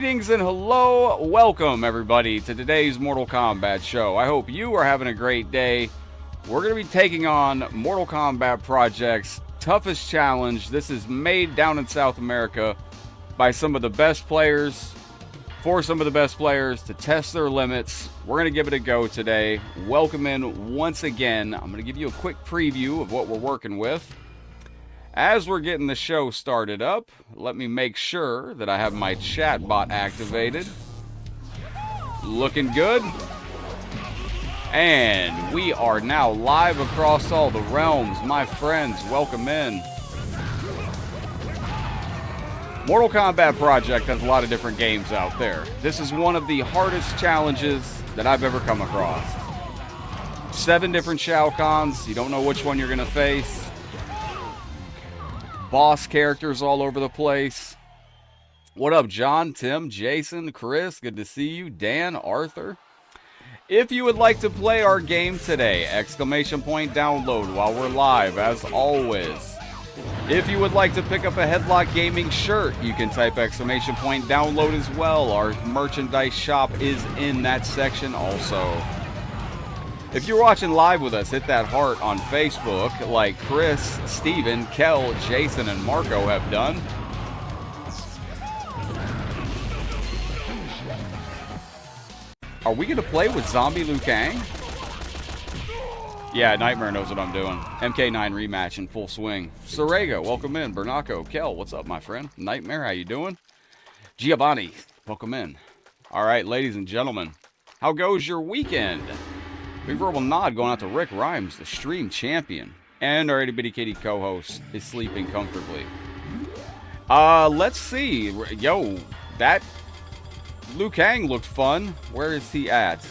Greetings and hello, welcome everybody to today's Mortal Kombat show. I hope you are having a great day. We're going to be taking on Mortal Kombat Project's toughest challenge. This is made down in South America by some of the best players, for some of the best players to test their limits. We're going to give it a go today. Welcome in once again. I'm going to give you a quick preview of what we're working with. As we're getting the show started up, let me make sure that I have my chat bot activated. Looking good. And we are now live across all the realms. My friends, welcome in. Mortal Kombat Project has a lot of different games out there. This is one of the hardest challenges that I've ever come across. 7 different Shao Kahns. You don't know which one you're going to face. Boss characters all over the place. What up, John, Tim, Jason, Chris? Good to see you. Dan, Arthur. If you would like to play our game today, exclamation point download while we're live, as always. If you would like to pick up a Headlockedgaming shirt, you can type exclamation point download as well. Our merchandise shop is in that section also. If you're watching live with us, hit that heart on Facebook like Chris, Steven, Kel, Jason, and Marco have done. Are we going to play with Zombie Liu Kang? Yeah, Nightmare knows what I'm doing. MK9 rematch in full swing. Sorego, welcome in. Bernaco, Kel, what's up, my friend? Nightmare, how you doing? Giovanni, welcome in. All right, ladies and gentlemen, how goes your weekend? Big verbal nod going out to Rick Rhymes, the stream champion. And our itty bitty kitty co-host is sleeping comfortably. Let's see. Yo, that Liu Kang looked fun. Where is he at?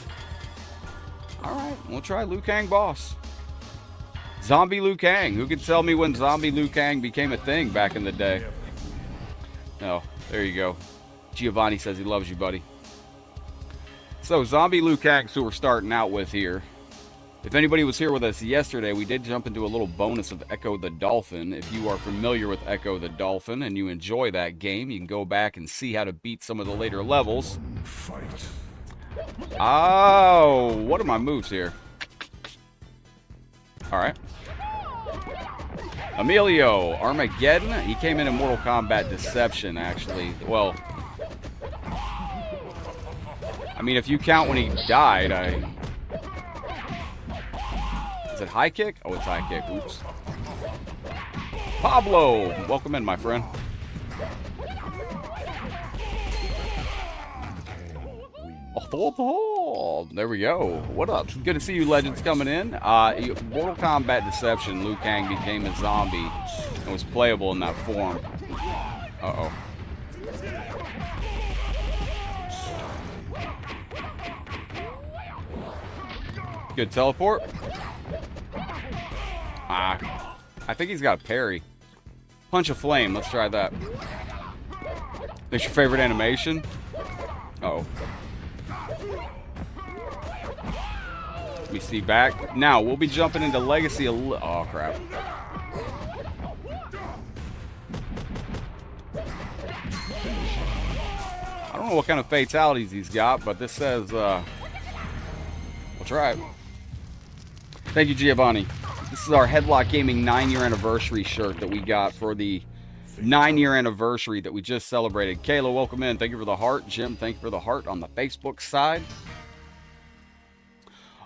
Alright, we'll try Liu Kang boss. Zombie Liu Kang. Who could tell me when Zombie Liu Kang became a thing back in the day? Oh, there you go. Giovanni says he loves you, buddy. So, Zombie Liu Kang's who we're starting out with here. If anybody was here with us yesterday, we did jump into a little bonus of Echo the Dolphin. If you are familiar with Echo the Dolphin and you enjoy that game, you can go back and see how to beat some of the later levels. Fight. Oh, what are my moves here? Alright. Emilio, Armageddon. He came in Mortal Kombat Deception, actually. Well, I mean, if you count when he died, Is it high kick? Oh, it's high kick. Oops. Pablo! Welcome in, my friend. Oh, there we go. What up? Good to see you, legends, coming in. Mortal Kombat Deception, Liu Kang became a zombie and was playable in that form. Uh-oh. Good teleport. I think he's got a parry. Punch of Flame. Let's try that. That's your favorite animation? Uh-oh. Let me see back. Now, we'll be jumping into Legacy. Oh, crap. I don't know what kind of fatalities he's got, but this says, we'll try it. Thank you, Giovanni. This is our Headlockedgaming 9-year anniversary shirt that we got for the 9-year anniversary that we just celebrated. Kayla, welcome in. Thank you for the heart. Jim, thank you for the heart on the Facebook side.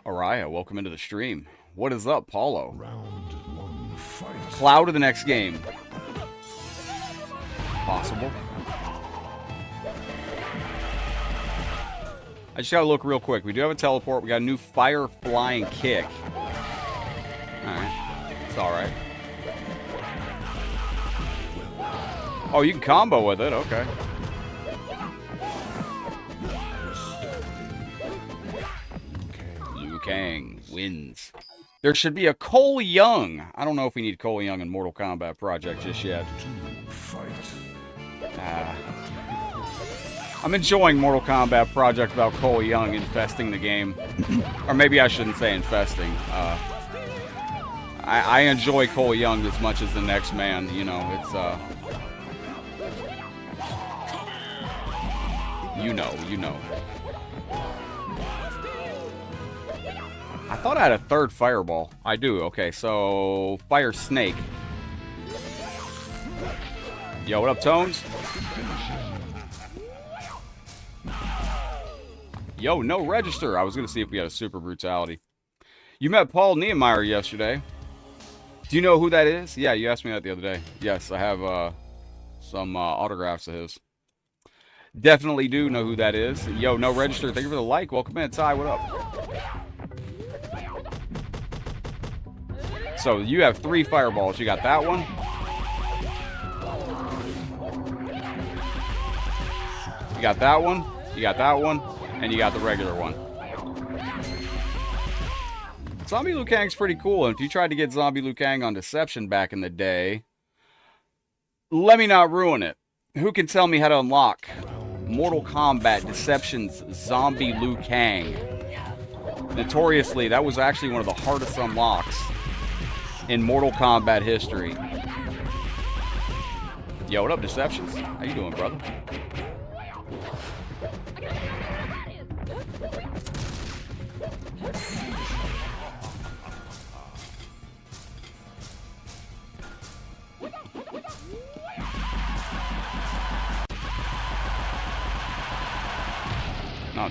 Araya, welcome into the stream. What is up, Paulo? Round 1, fight. Cloud of the next game. Possible. I just gotta look real quick. We do have a teleport. We got a new fire flying kick. Alright. It's alright. Oh, you can combo with it. Okay. Liu Kang wins. There should be a Cole Young. I don't know if we need Cole Young in Mortal Kombat Project just yet. I'm enjoying Mortal Kombat Project without Cole Young infesting the game. Or maybe I shouldn't say infesting. I enjoy Cole Young as much as the next man. You know, it's You know. I thought I had a third fireball. I do. Okay, so fire snake. Yo, what up, Tones? Yo, no register. I was going to see if we had a super brutality. You met Paul Niemeyer yesterday. Do you know who that is? Yeah, you asked me that the other day. Yes, I have some autographs of his. Definitely do know who that is. Yo, no register. Thank you for the like. Welcome in. Ty, what up? So you have 3 fireballs. You got that one. You got that one. You got that one. And you got the regular one. Zombie Liu Kang's pretty cool. And if you tried to get Zombie Liu Kang on Deception back in the day, let me not ruin it. Who can tell me how to unlock Mortal Kombat Deception's Zombie Liu Kang? Notoriously, that was actually one of the hardest unlocks in Mortal Kombat history. Yo, what up, Deceptions? How you doing, brother?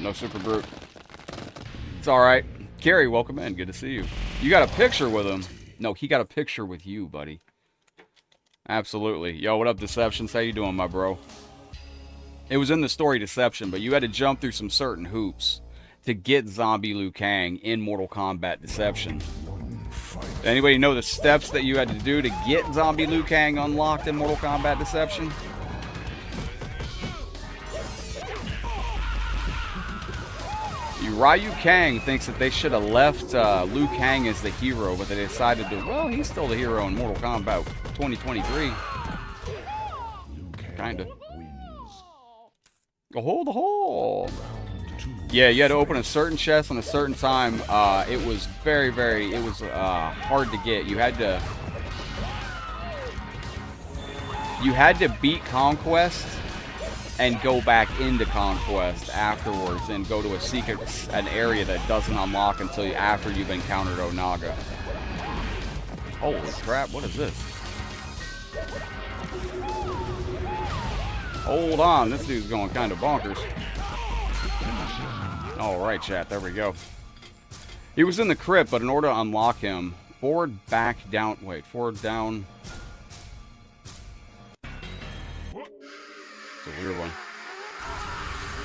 No super brute. It's alright. Carrie, welcome in. Good to see you. You got a picture with him. No, he got a picture with you, buddy. Absolutely. Yo, what up, Deceptions? How you doing, my bro? It was in the story Deception, but you had to jump through some certain hoops to get Zombie Liu Kang in Mortal Kombat Deception. Anybody know the steps that you had to do to get Zombie Liu Kang unlocked in Mortal Kombat Deception? Ryu Kang thinks that they should have left Liu Kang as the hero, but they decided to, well, he's still the hero in Mortal Kombat 2023. Kinda. Hold the hole. Yeah, you had to open a certain chest on a certain time. It was very hard to get. You had to beat Conquest and go back into Conquest afterwards and go to an area that doesn't unlock until after you've encountered Onaga. Holy crap, what is this? Hold on, this dude's going kind of bonkers. Alright, chat, there we go. He was in the crypt, but in order to unlock him, forward, down. It's a weird one.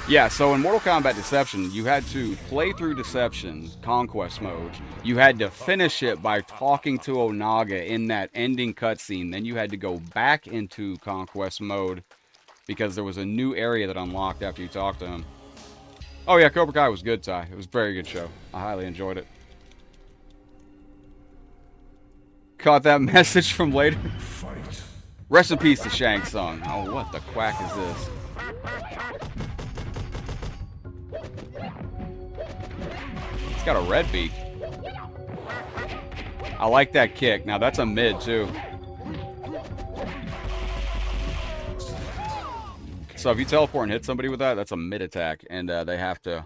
Yeah, so in Mortal Kombat Deception, you had to play through Deception, Conquest mode. You had to finish it by talking to Onaga in that ending cutscene. Then you had to go back into Conquest mode because there was a new area that unlocked after you talked to him. Oh yeah, Cobra Kai was good, Ty. It was a very good show. I highly enjoyed it. Caught that message from later. Rest in peace to Shang Tsung. Oh, what the quack is this? It's got a red beak. I like that kick. Now that's a mid too. So if you teleport and hit somebody with that, that's a mid attack, and they have to.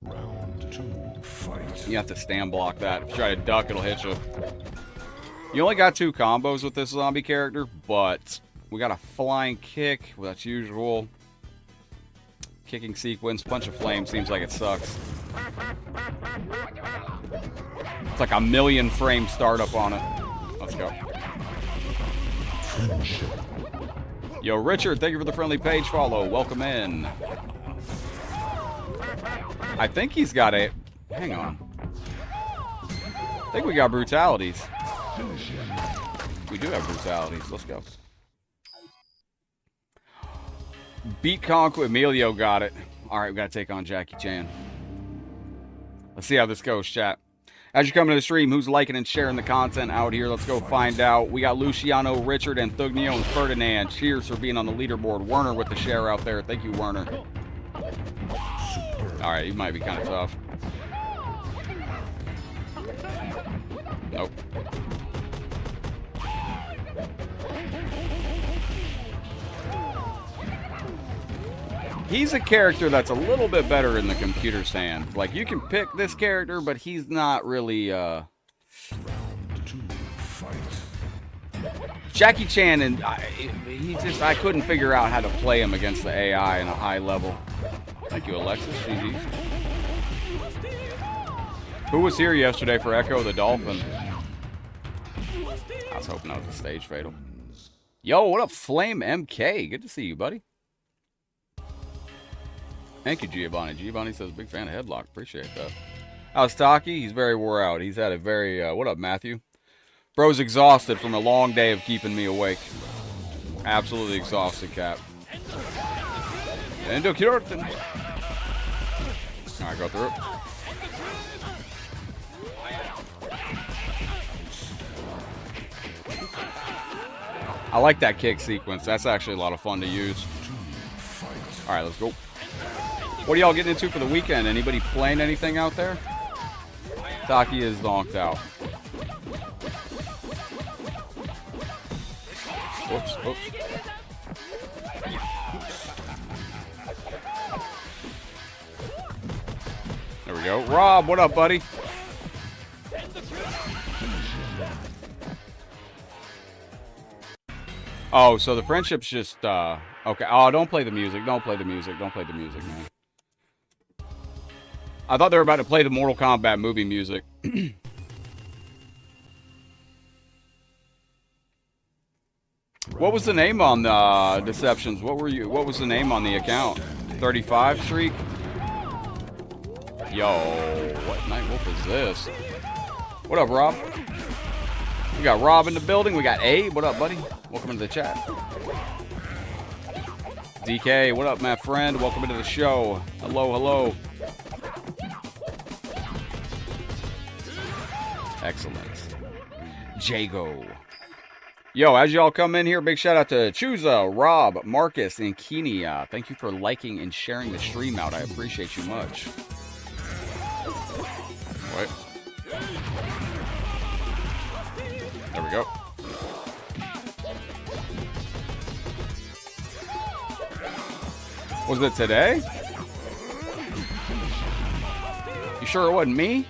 Round 2, fight. You have to stand block that. If you try to duck, it'll hit you. You only got 2 combos with this zombie character, but we got a flying kick. Well, that's usual. Kicking sequence, punch of flame. Seems like it sucks. It's like a 1,000,000 frame startup on it. Let's go. Yo, Richard, thank you for the friendly page follow. Welcome in. I think he's got a... Hang on. I think we got brutalities. We do have brutalities. Let's go. Beat Conk with Emilio, got it. Alright, we gotta take on Jackie Chan. Let's see how this goes, chat. As you're coming to the stream, who's liking and sharing the content out here? Let's go find out. We got Luciano, Richard, Anthugno, and Ferdinand. Cheers for being on the leaderboard. Werner with the share out there. Thank you, Werner. Alright, he might be kind of tough. Nope. He's a character that's a little bit better in the computer's hand. Like, you can pick this character, but he's not really, Jackie Chan, and I couldn't figure out how to play him against the AI in a high level. Thank you, Alexis. GG. Who was here yesterday for Echo the Dolphin? I was hoping that was a stage fatal. Yo, what up, Flame MK? Good to see you, buddy. Thank you, Giovanni. Giovanni says, big fan of Headlock. Appreciate that. How's Taki? He's very wore out. He's had a very, what up, Matthew? Bro's exhausted from a long day of keeping me awake. Absolutely exhausted, Cap. Endo Kyorten. Alright, go through. I like that kick sequence. That's actually a lot of fun to use. Alright, let's go. What are y'all getting into for the weekend? Anybody playing anything out there? Taki is zonked out. Oops, oops. There we go. Rob, what up, buddy? Oh, so the friendship's just, okay. Oh, don't play the music. Don't play the music. Don't play the music, man. I thought they were about to play the Mortal Kombat movie music. What was the name on the Deceptions? What was the name on the account? 35 streak? Yo, what Night Wolf is this? What up, Rob? We got Rob in the building. We got Abe. What up, buddy? Welcome into the chat. DK, what up, my friend? Welcome into the show. Hello, hello. Excellent. Jago. Yo, as y'all come in here, big shout out to Chuza, Rob, Marcus, and Kenia. Thank you for liking and sharing the stream out. I appreciate you much. Wait. There we go. Was it today? You sure it wasn't me?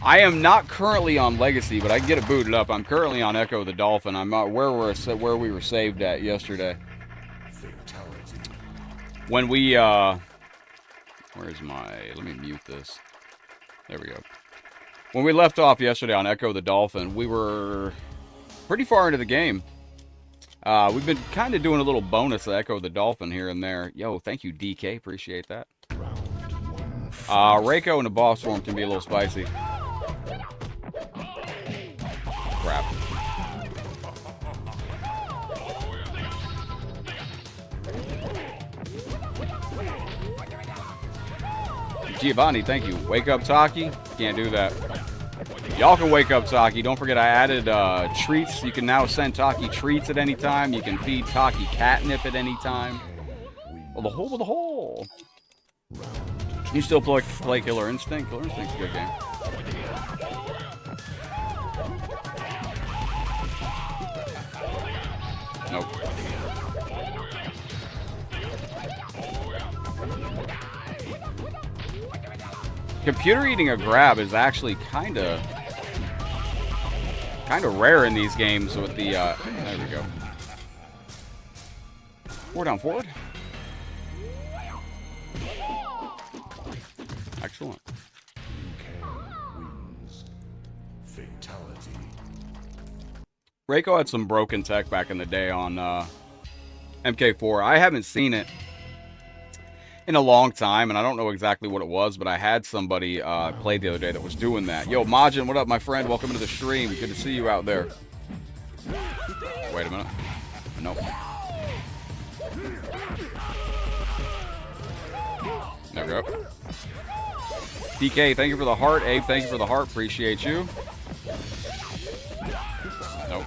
I am not currently on Legacy, but I can get it booted up. I'm currently on Echo the Dolphin. I'm not where we were saved at yesterday. When we where's my? Let me mute this. There we go. When we left off yesterday on Echo the Dolphin, we were pretty far into the game. We've been kind of doing a little bonus of Echo the Dolphin here and there. Yo, thank you, DK. Appreciate that. Reiko and the boss form can be a little spicy. Crap. Giovanni, thank you. Wake up, Taki. Can't do that. Y'all can wake up Taki. Don't forget I added treats. You can now send Taki treats at any time. You can feed Taki catnip at any time. Oh, the hole with the hole. You still play Killer Instinct? Killer Instinct's a good game. Nope. Computer eating a grab is actually kind of rare in these games with the, there we go. 4 down forward. Excellent. Reiko had some broken tech back in the day on MK4. I haven't seen it in a long time, and I don't know exactly what it was, but I had somebody play the other day that was doing that. Yo, Majin, what up, my friend? Welcome to the stream. Good to see you out there. Wait a minute. Nope. There we go. DK, thank you for the heart. Abe, thank you for the heart. Appreciate you. Nope.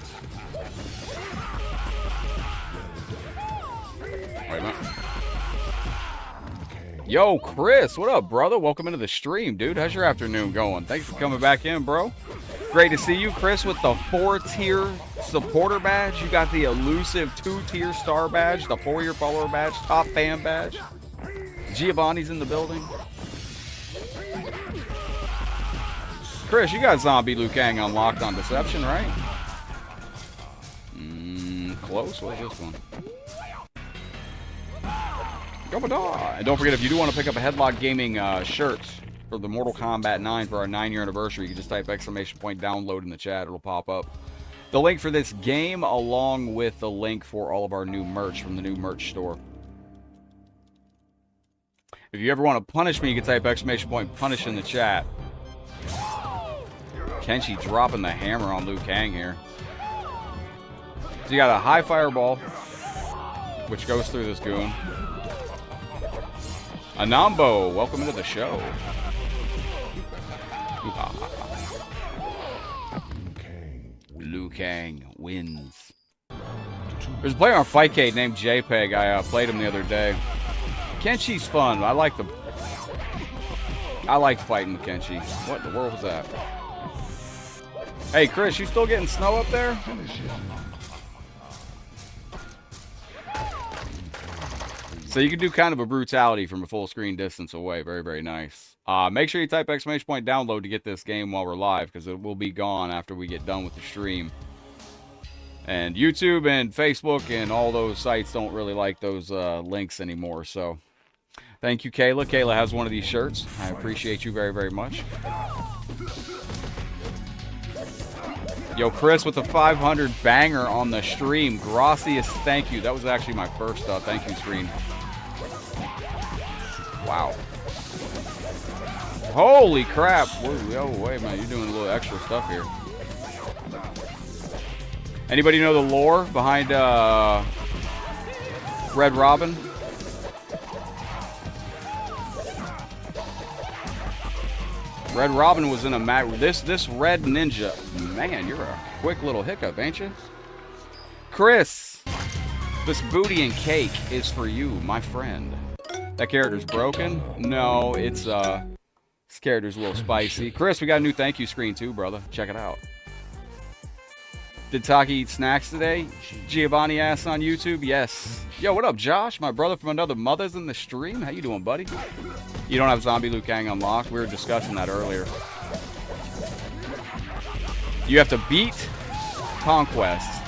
Wait a minute. Yo, Chris, what up, brother? Welcome into the stream, dude. How's your afternoon going? Thanks for coming back in, bro. Great to see you, Chris, with the 4-tier supporter badge. You got the elusive 2-tier star badge, the 4-year follower badge, top fan badge. Giovanni's in the building. Chris, you got Zombie Liu Kang unlocked on Deception, right? Close. What's this one? And don't forget, if you do want to pick up a Headlock Gaming shirt for the Mortal Kombat 9 for our 9-year anniversary, you can just type !download in the chat. It'll pop up. The link for this game, along with the link for all of our new merch from the new merch store. If you ever want to punish me, you can type !punish in the chat. Kenshi dropping the hammer on Liu Kang here. So you got a high fireball, which goes through this goon. Anambo, welcome into the show. Liu Kang wins. There's a player on Fightcade named JPEG. I played him the other day. Kenshi's fun. I liked fighting with Kenshi. What in the world was that? Hey, Chris, you still getting snow up there? So you can do kind of a brutality from a full screen distance away. Very, very nice. Make sure you type !download to get this game while we're live, because it will be gone after we get done with the stream. And YouTube and Facebook and all those sites don't really like those links anymore. So thank you, Kayla. Kayla has one of these shirts. I appreciate you very, very much. Yo, Chris with the 500 banger on the stream. Gracias, thank you. That was actually my first thank you screen. Wow. Holy crap. Yo, wait a minute. You're doing a little extra stuff here. Anybody know the lore behind Red Robin? Red Robin was in a match. This Red Ninja. Man, you're a quick little hiccup, ain't you? Chris, this booty and cake is for you, my friend. That character's broken? No, it's this character's a little spicy. Chris, we got a new thank you screen too, brother. Check it out. Did Taki eat snacks today? Giovanni asked on YouTube. Yes. Yo, what up, Josh? My brother from another mother's in the stream. How you doing, buddy? You don't have Zombie Liu Kang unlocked. We were discussing that earlier. You have to beat Conquest,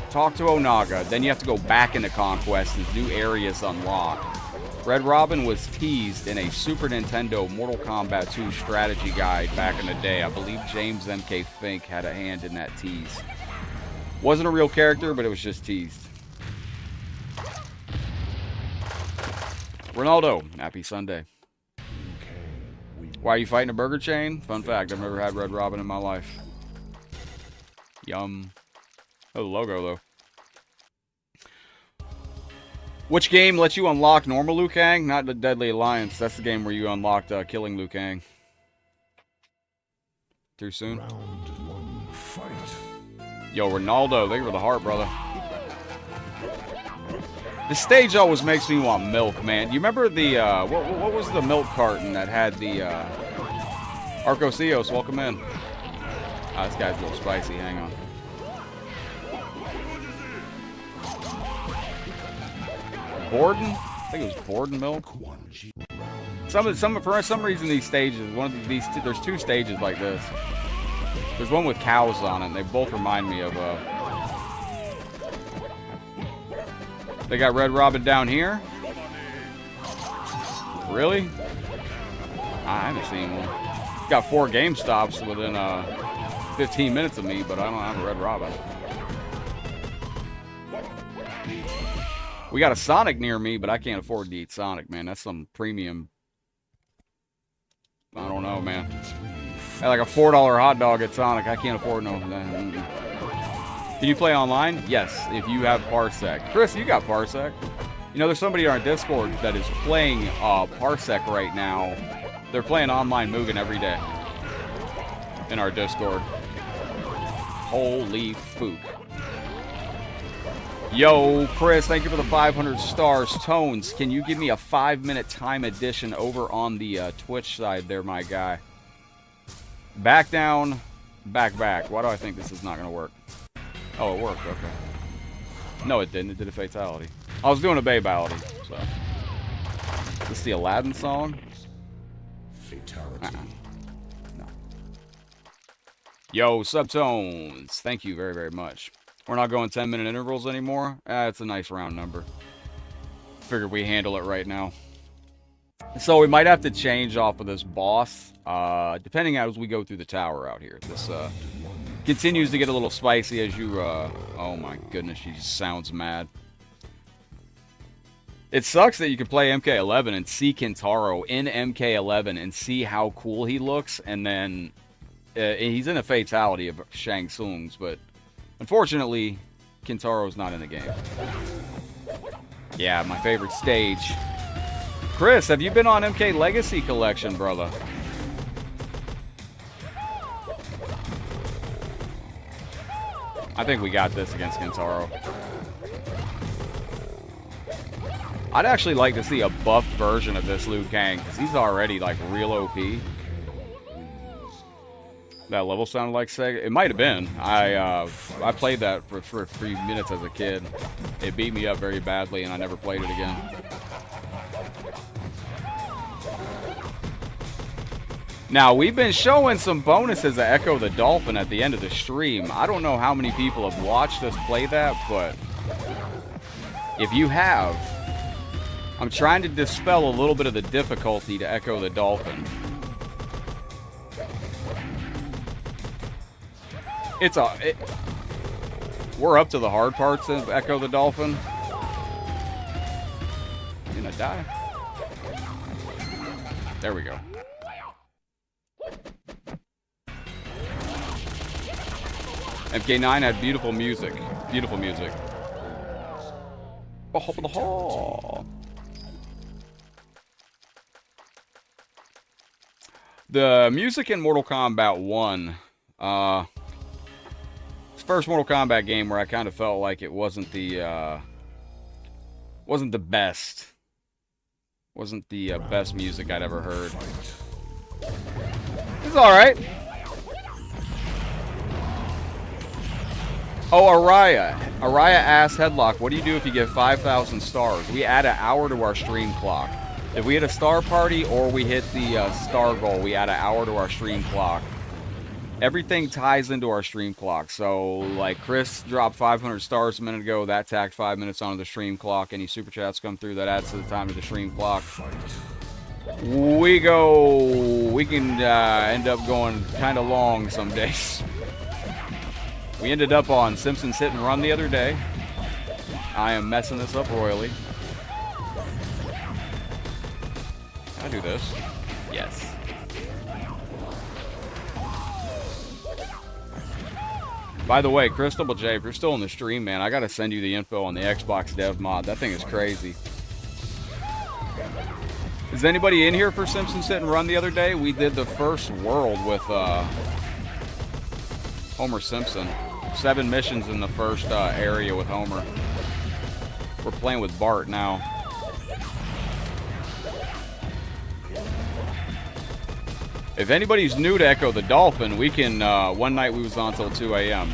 talk to Onaga, then you have to go back into Conquest and new areas unlocked. Red Robin was teased in a Super Nintendo Mortal Kombat 2 strategy guide back in the day. I believe James M.K. Fink had a hand in that tease. Wasn't a real character, but it was just teased. Ronaldo, happy Sunday. Why are you fighting a burger chain? Fun fact, I've never had Red Robin in my life. Yum. Oh, the logo, though. Which game lets you unlock normal Liu Kang? Not the Deadly Alliance. That's the game where you unlocked killing Liu Kang. Too soon? Round one, fight. Yo, Ronaldo, thank you for the heart, brother. The stage always makes me want milk, man. You remember the, what was the milk carton that had the, Arcosios, welcome in. Ah, this guy's a little spicy, hang on. Borden? I think it was Borden milk. For some reason these stages, there's two stages like this. There's one with cows on it, and they both remind me of, they got Red Robin down here? Really? I haven't seen one. Got 4 game stops within 15 minutes of me, but I don't have a Red Robin. We got a Sonic near me, but I can't afford to eat Sonic, man. That's some premium. I don't know, man. I like a $4 hot dog at Sonic. I can't afford no. Can you play online? Yes, if you have Parsec. Chris, you got Parsec. You know, there's somebody on our Discord that is playing Parsec right now. They're playing online Mugen every day in our Discord. Holy fook. Yo, Chris, thank you for the 500 stars. Tones, can you give me a 5-minute time edition over on the Twitch side there, my guy? Back down, back. Why do I think this is not going to work? Oh, it worked. Okay. No, it didn't. It did a fatality. I was doing a babality, so. Is this the Aladdin song? Fatality. No. Yo, Subtones. Thank you very, very much. We're not going 10-minute intervals anymore. It's a nice round number. Figured we handle it right now. So we might have to change off of this boss, depending as we go through the tower out here. This continues to get a little spicy as you, oh my goodness, she just sounds mad. It sucks that you can play MK11 and see Kintaro in MK11 and see how cool he looks, and then he's in a fatality of Shang Tsung's, but unfortunately, Kintaro's not in the game. Yeah, my favorite stage. Chris, have you been on MK Legacy Collection, brother? I think we got this against Kintaro. I'd actually like to see a buffed version of this Liu Kang, because he's already, like, real OP. That level sounded like Sega. It might have been. I played that for a few minutes as a kid. It beat me up very badly, and I never played it again. Now, we've been showing some bonuses of Echo the Dolphin at the end of the stream. I don't know how many people have watched us play that, but if you have, I'm trying to dispel a little bit of the difficulty to Echo the Dolphin. We're up to the hard parts of Echo the Dolphin. Gonna die. There we go. MK9 had beautiful music. Beautiful music. The music in Mortal Kombat 1, it's the first Mortal Kombat game where I kind of felt like it wasn't the best. Wasn't the best music I'd ever heard. It's alright. Oh, Araya. Araya asked Headlock, what do you do if you get 5,000 stars? We add an hour to our stream clock. If we hit a star party or we hit the star goal, we add an hour to our stream clock. Everything ties into our stream clock. So, like, Chris dropped 500 stars a minute ago. That tacked 5 minutes onto the stream clock. Any super chats come through, that adds to the time of the stream clock. We can end up going kind of long some days. We ended up on Simpsons Hit and Run the other day. I am messing this up royally. Can I do this? Yes. By the way, Crystal J, if you're still in the stream, man, I gotta send you the info on the Xbox Dev Mod. That thing is crazy. Is anybody in here for Simpsons Hit and Run the other day? We did the first world with Homer Simpson. 7 missions in the first area with Homer. We're playing with Bart now. If anybody's new to Echo the Dolphin, we can, one night we was on till 2 a.m.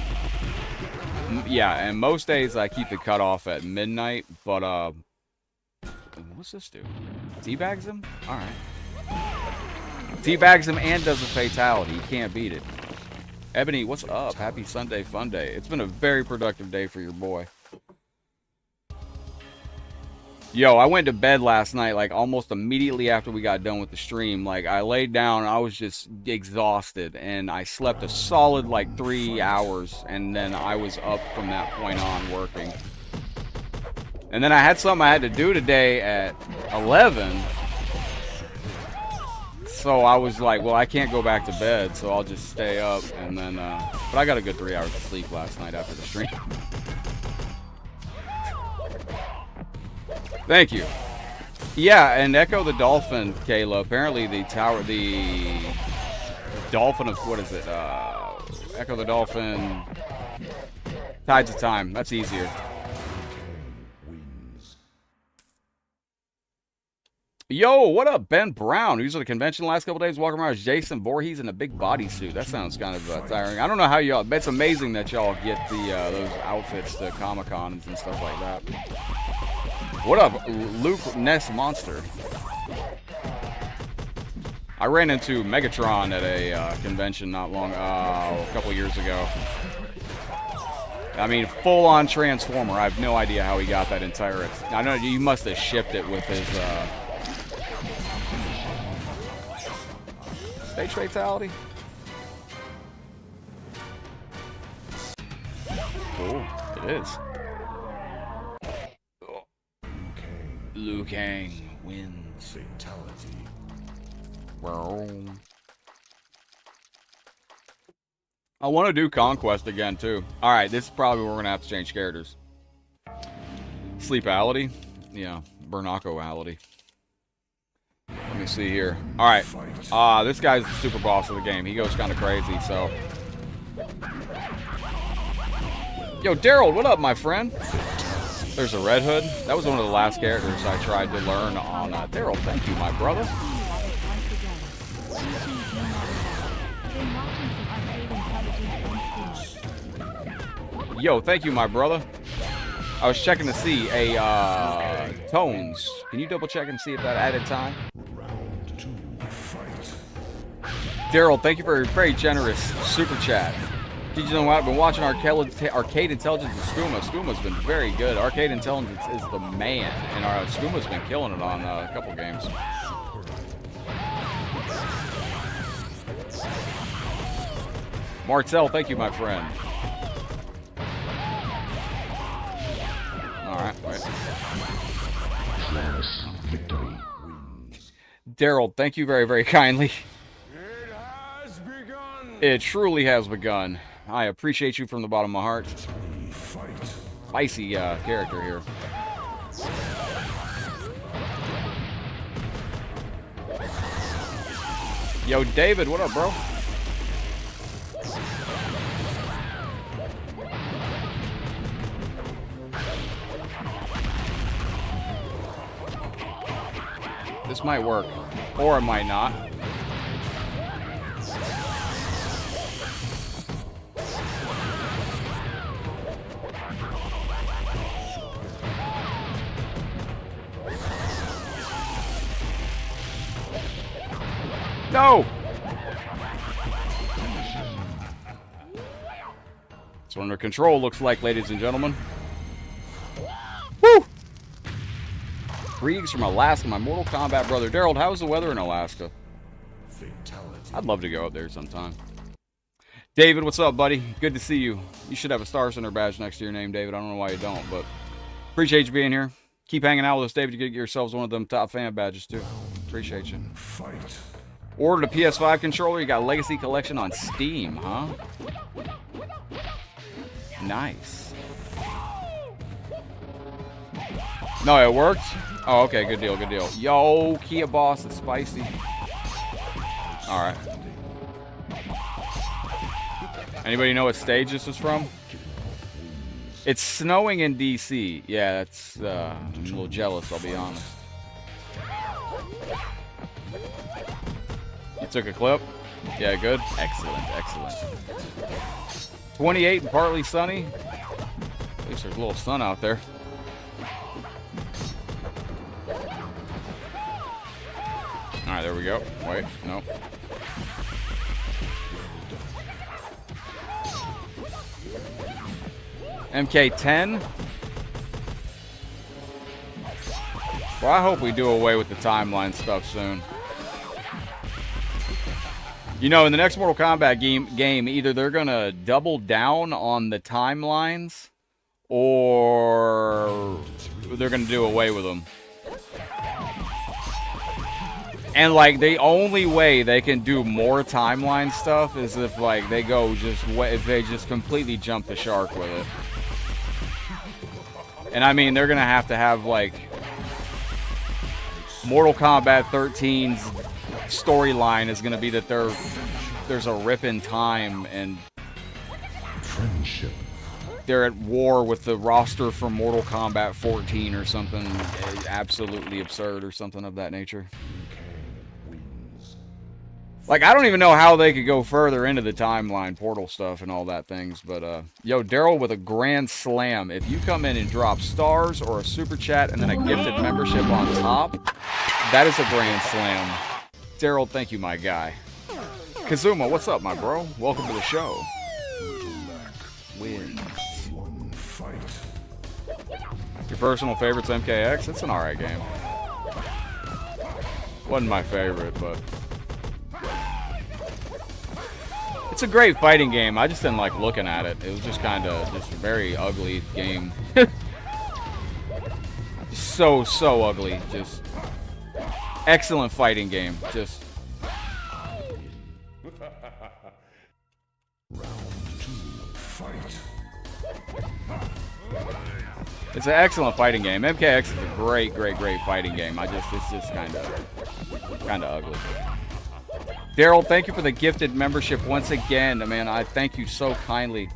Yeah, and most days I keep the cutoff at midnight, but, what's this do? Teabags him? Alright. Teabags him and does a fatality. You can't beat it. Ebony, what's up? Happy Sunday Fun Day. It's been a very productive day for your boy. Yo, I went to bed last night, like, almost immediately after we got done with the stream. Like, I laid down, I was just exhausted, and I slept a solid, like, 3 hours, and then I was up from that point on working. And then I had something I had to do today at 11. So I was like, well, I can't go back to bed, so I'll just stay up, and then, but I got a good 3 hours of sleep last night after the stream. Thank you. Yeah, and Echo the Dolphin, Kayla, apparently the Dolphin of, what is it, Echo the Dolphin, Tides of Time, that's easier. Yo, what up, Ben Brown? He was at the convention the last couple days, walking around as Jason Voorhees in a big bodysuit. That sounds kind of tiring. I don't know how y'all. It's amazing that y'all get the those outfits to Comic-Cons and stuff like that. What up, Luke Ness Monster? I ran into Megatron at a convention not long, a couple years ago. I mean, full-on Transformer. I have no idea how he got that entire. I know you must have shipped it with his. Stage fatality? Cool. It is. Liu Kang wins. Fatality. Well, I want to do Conquest again, too. Alright, this is probably where we're going to have to change characters. Sleepality? Yeah, Bernaco-ality. Let me see here. Alright. This guy's the super boss of the game. He goes kind of crazy, so. Yo, Daryl, what up, my friend? There's a Red Hood. That was one of the last characters I tried to learn on. Daryl, thank you, my brother. Yo, thank you, my brother. I was checking to see a Tones. Can you double check and see if that added time? Daryl, thank you for a very generous super chat. Did you know what? I've been watching Arcade Intelligence with Skooma. Skooma's been very good. Arcade Intelligence is the man, and Skooma's been killing it on a couple games. Marcel, thank you, my friend. Alright, wait. Daryl, thank you very, very kindly. It truly has begun. I appreciate you from the bottom of my heart. Spicy character here. Yo, David, what up, bro? This might work, or it might not. No! It's under control, looks like, ladies and gentlemen. Woo! Greetings from Alaska, my Mortal Kombat brother. Daryl, how's the weather in Alaska? I'd love to go up there sometime. David, what's up, buddy? Good to see you. You should have a Star Center badge next to your name, David. I don't know why you don't, but appreciate you being here. Keep hanging out with us, David. You get yourselves one of them top fan badges, too. Appreciate you. Ordered a PS5 controller. You got Legacy Collection on Steam, huh? Nice. No, it worked? Oh, okay. Good deal, good deal. Yo, Kia Boss is spicy. Alright. Anybody know what stage this is from? It's snowing in DC. Yeah, that's, I'm a little jealous, I'll be honest. You took a clip? Yeah, good. Excellent, excellent. 28 and partly sunny. At least there's a little sun out there. Alright, there we go. Wait, no. MK10. Well, I hope we do away with the timeline stuff soon. You know, in the next Mortal Kombat game, either they're going to double down on the timelines, or they're going to do away with them. And, like, the only way they can do more timeline stuff is if, like, they go if they just completely jump the shark with it. And, I mean, they're going to have, like, Mortal Kombat 13's storyline is going to be that there's a rip in time, and they're at war with the roster from Mortal Kombat 14 or something absolutely absurd or something of that nature. Like, I don't even know how they could go further into the timeline, portal stuff and all that things, but, yo, Daryl with a grand slam. If you come in and drop stars or a super chat and then a gifted membership on top, that is a grand slam. Daryl, thank you, my guy. Kazuma, what's up, my bro? Welcome to the show. Wins. Your personal favorite's MKX? It's an alright game. Wasn't my favorite, but... it's a great fighting game. I just didn't like looking at it. It was just kind of just a very ugly game. so ugly. Just excellent fighting game. Just it's an excellent fighting game. MKX is a great fighting game. It's just kind of ugly. Daryl, thank you for the gifted membership once again. Man, I thank you so kindly.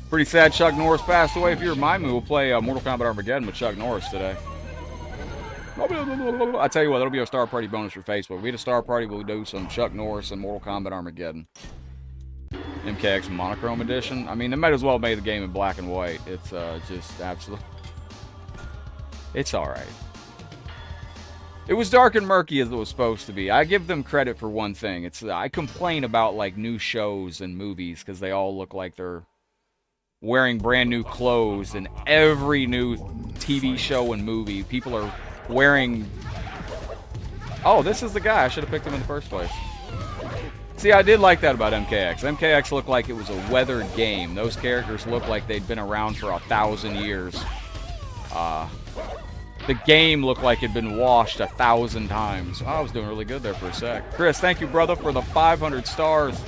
Pretty sad Chuck Norris passed away. If you remind me, we'll play Mortal Kombat Armageddon with Chuck Norris today. I tell you what, that'll be a Star Party bonus for Facebook. If we had a Star Party, we'll do some Chuck Norris and Mortal Kombat Armageddon. MKX Monochrome Edition. I mean, they might as well have made the game in black and white. It's just absolute... it's alright. It was dark and murky as it was supposed to be. I give them credit for one thing. I complain about like new shows and movies because they all look like they're wearing brand new clothes, and every new TV show and movie, people are wearing... oh, this is the guy. I should have picked him in the first place. See, I did like that about MKX. MKX looked like it was a weathered game. Those characters looked like they'd been around for 1,000 years. The game looked like it'd been washed 1,000 times. Oh, I was doing really good there for a sec. Chris, thank you, brother, for the 500 stars.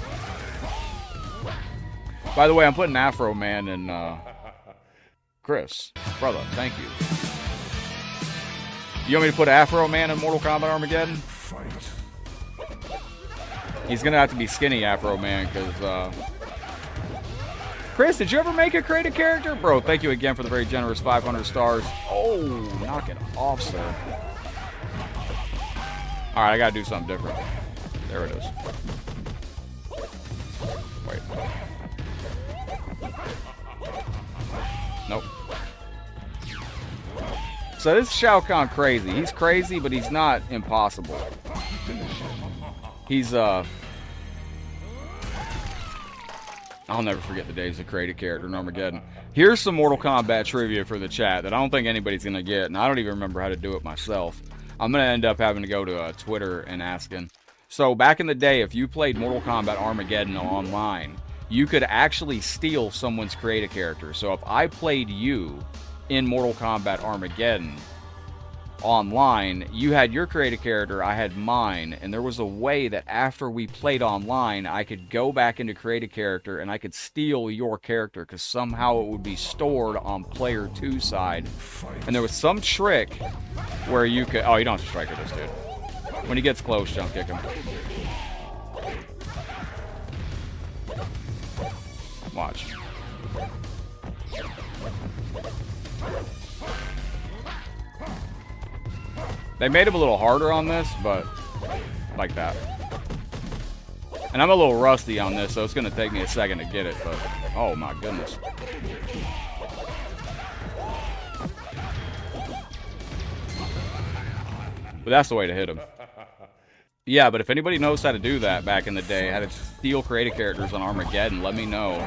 By the way, I'm putting Afro Man in, Chris, brother, thank you. You want me to put Afro Man in Mortal Kombat Armageddon? He's gonna have to be skinny Afro Man, because, Chris, did you ever make a creative character? Bro, thank you again for the very generous 500 stars. Oh, knock it off, sir. Alright, I gotta do something different. There it is. Wait. Nope. So this is Shao Kahn crazy. He's crazy, but he's not impossible. He's, I'll never forget the days of creative character in Armageddon. Here's some Mortal Kombat trivia for the chat that I don't think anybody's going to get, and I don't even remember how to do it myself. I'm going to end up having to go to Twitter and asking. So back in the day, if you played Mortal Kombat Armageddon online, you could actually steal someone's creative character. So if I played you in Mortal Kombat Armageddon online, you had your creative character, I had mine, and there was a way that after we played online, I could go back into creative character and I could steal your character, because somehow it would be stored on player 2 side. And there was some trick where you could... oh, you don't have to strike with this dude. When he gets close, jump kick him. Watch. They made him a little harder on this, but like that. And I'm a little rusty on this, so it's going to take me a second to get it, but oh my goodness. But that's the way to hit him. Yeah, but if anybody knows how to do that back in the day, how to steal creative characters on Armageddon, let me know.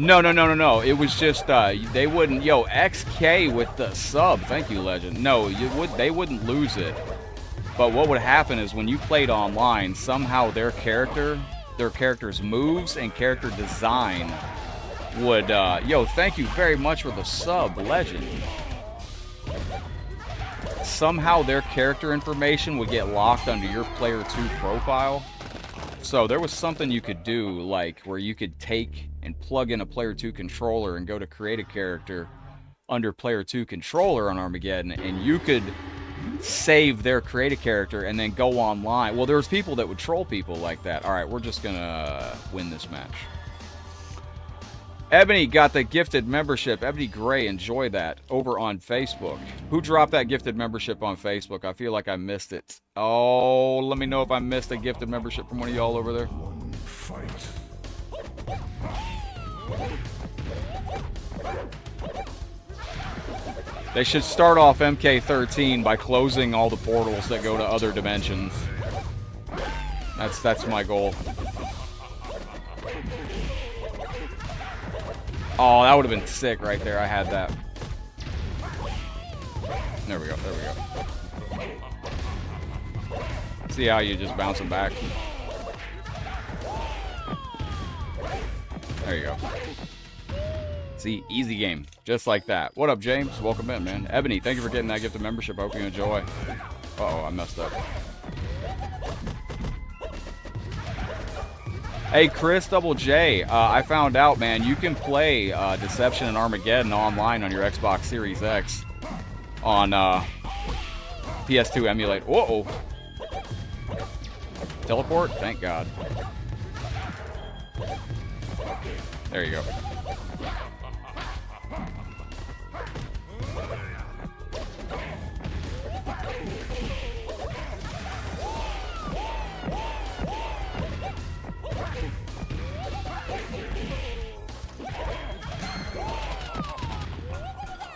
No. It was just they wouldn't. Yo, XK with the sub. Thank you, Legend. No, they wouldn't lose it. But what would happen is when you played online, somehow their character's moves and character design would. Yo, thank you very much for the sub, Legend. Somehow their character information would get locked under your player 2 profile. So there was something you could do, like where you could take and plug in a player 2 controller and go to create a character under player 2 controller on Armageddon, and you could save their creative character and then go online. Well, there's people that would troll people like that. All right, we're just gonna win this match. Ebony got the gifted membership. Ebony Gray, enjoy that, over on Facebook. Who dropped that gifted membership on Facebook? I feel like I missed it. Oh, let me know if I missed a gifted membership from one of y'all over there. They should start off MK13 by closing all the portals that go to other dimensions. That's my goal. Oh, that would have been sick right there. I had that. There we go. There we go. See how you just bounce them back? There you go. See, easy game. Just like that. What up, James? Welcome in, man. Ebony, thank you for getting that gift of membership. I hope you enjoy. Uh-oh, I messed up. Hey, Chris Double J, I found out, man, you can play Deception and Armageddon online on your Xbox Series X on PS2 emulate. Uh-oh. Teleport? Thank God. There you go.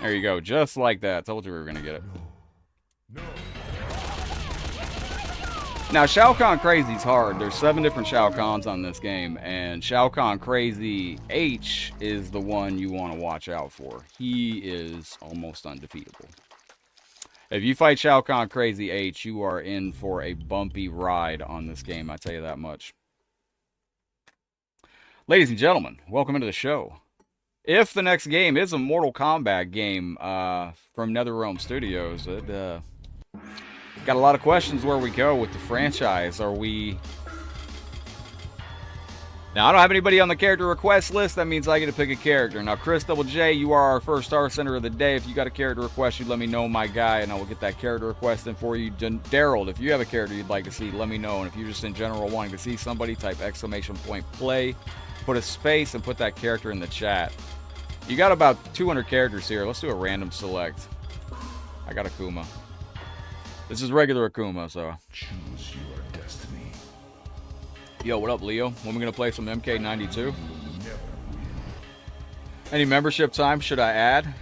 There you go, just like that. Told you we were gonna get it. Now, Shao Kahn Crazy's hard. There's 7 different Shao Kahns on this game, and Shao Kahn Crazy H is the one you want to watch out for. He is almost undefeatable. If you fight Shao Kahn Crazy H, you are in for a bumpy ride on this game, I tell you that much. Ladies and gentlemen, welcome into the show. If the next game is a Mortal Kombat game from NetherRealm Studios, it got a lot of questions where we go with the franchise. Are we... Now, I don't have anybody on the character request list. That means I get to pick a character. Now, Chris Double J, you are our first Star Center of the day. If you got a character request, you let me know, my guy, and I will get that character request in for you. Daryl, if you have a character you'd like to see, let me know. And if you're just in general wanting to see somebody, type !play, put a space, and put that character in the chat. You got about 200 characters here. Let's do a random select. I got Akuma. This is regular Akuma, so. Choose your destiny. Yo, what up, Leo? When we gonna play some MK92? Any membership time should I add?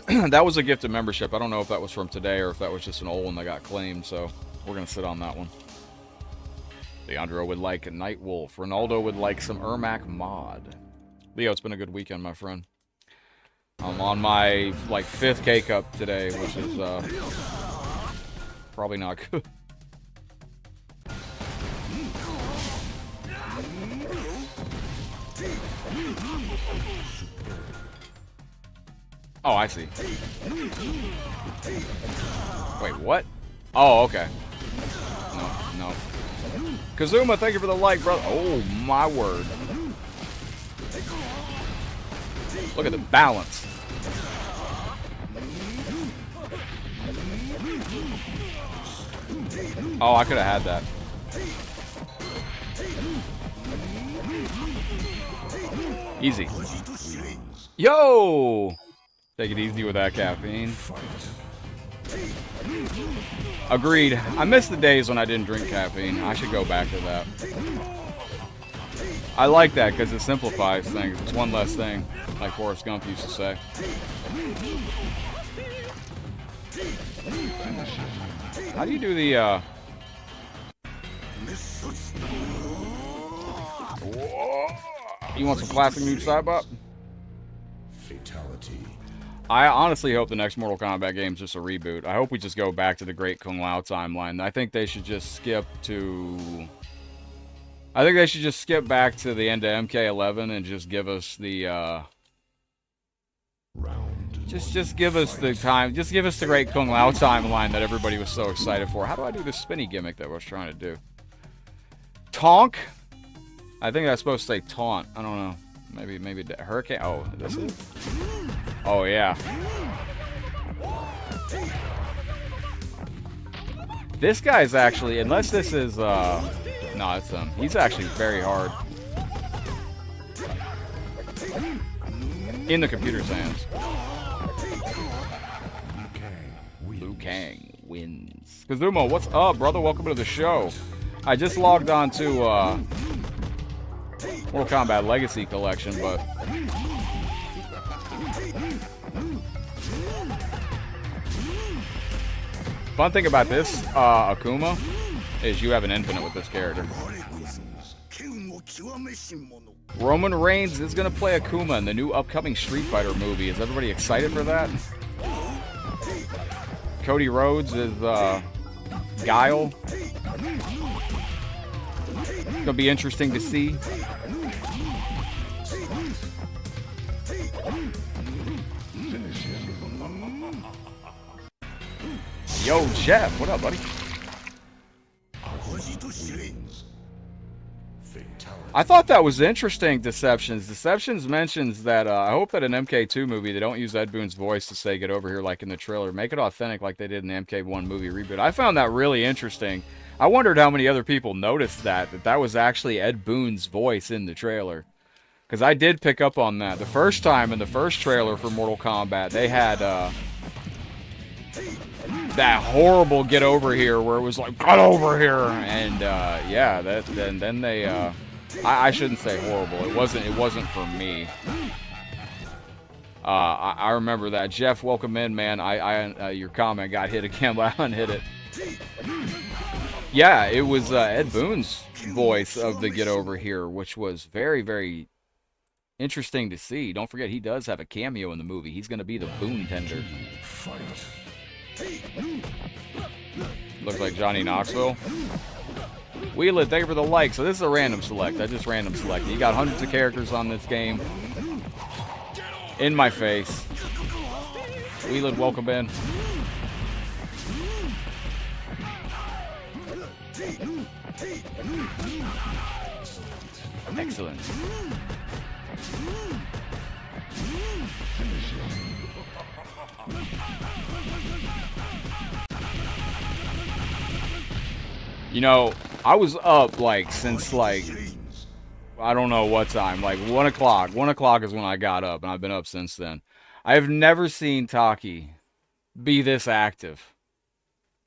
That was a gifted membership. I don't know if that was from today or if that was just an old one that got claimed, so we're gonna sit on that one. Leandro would like a Night Wolf. Ronaldo would like some Ermac mod. Leo, it's been a good weekend, my friend. I'm on my, like, 5th K-Cup today, which is, probably not good. Oh, I see. Wait, what? Oh, okay. No. Kazuma, thank you for the like, brother. Oh, my word. Look at the balance. Oh, I could have had that. Easy. Yo! Take it easy with that caffeine. Agreed. I miss the days when I didn't drink caffeine. I should go back to that. I like that because it simplifies things. It's one less thing, like Forrest Gump used to say. How do you do the, You want some classic new Cybot? Fatality. I honestly hope the next Mortal Kombat game is just a reboot. I hope we just go back to the Great Kung Lao timeline. I think they should just skip to... I think they should just skip back to the end of MK11 and just give us the, Just give us the time. Just give us the Great Kung Lao timeline that everybody was so excited for. How do I do this spinny gimmick that I was trying to do? Tonk? I think that's supposed to say taunt. I don't know. Maybe hurricane. Oh, this is. Oh yeah. This guy's actually, unless this is, no, it's him. He's actually very hard. In the computer's hands. Liu Kang wins. Kazuma, what's up, brother? Welcome to the show. I just logged on to Mortal Kombat Legacy Collection, but fun thing about this Akuma is you have an infinite with this character. Roman Reigns is going to play Akuma in the new upcoming Street Fighter movie. Is everybody excited for that? Cody Rhodes is Guile. It's going to be interesting to see. Yo, Jeff, what up, buddy? I thought that was interesting, Deceptions. Deceptions mentions that, I hope that in MK2 movie, they don't use Ed Boon's voice to say, get over here, like in the trailer. Make it authentic like they did in the MK1 movie reboot. I found that really interesting. I wondered how many other people noticed that was actually Ed Boon's voice in the trailer. Because I did pick up on that. The first time in the first trailer for Mortal Kombat, they had, that horrible get over here where it was like, get over here. And, yeah, then they, I shouldn't say horrible. It wasn't for me. I remember that. Jeff, welcome in, man. Your comment got hit again, but I unhit it. Yeah, it was Ed Boon's voice of the get over here, which was very, very interesting to see. Don't forget, he does have a cameo in the movie. He's going to be the Boon Tender. Looks like Johnny Knoxville. Wheelit, thank you for the like. So this is a random select. I just random selected. You got hundreds of characters on this game. In my face. Wheelit, welcome in. Excellent. You know, I was up, like, since, like, I don't know what time, like, 1 o'clock. 1 o'clock is when I got up, and I've been up since then. I have never seen Taki be this active.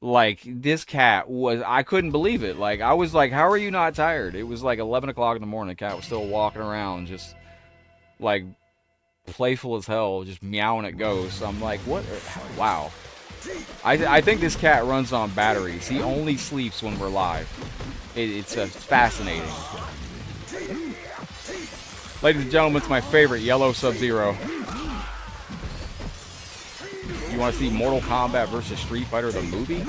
Like, this cat was, I couldn't believe it. Like, I was like, how are you not tired? It was, like, 11 o'clock in the morning. The cat was still walking around, just, like, playful as hell, just meowing at ghosts. I'm like, what? Wow. I think this cat runs on batteries. He only sleeps when we're live. It's fascinating. Ladies and gentlemen, it's my favorite, Yellow Sub-Zero. You want to see Mortal Kombat versus Street Fighter, the movie?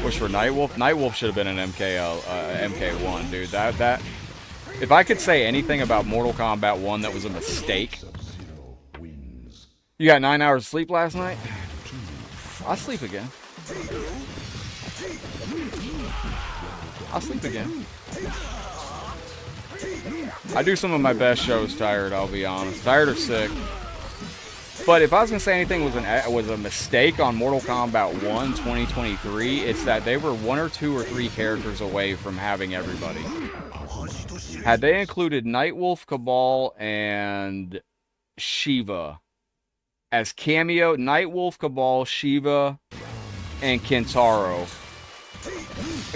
Wish for Nightwolf. Nightwolf should have been an MK1, dude. That. If I could say anything about Mortal Kombat 1 that was a mistake. You got 9 hours of sleep last night? I'll sleep again. I'll sleep again. I do some of my best shows tired, I'll be honest. Tired or sick. But if I was going to say anything was a mistake on Mortal Kombat 1 2023, it's that they were 1 or 2 or 3 characters away from having everybody. Had they included Nightwolf, Cabal, and Shiva as cameo, Nightwolf, Cabal, Shiva, and Kentaro.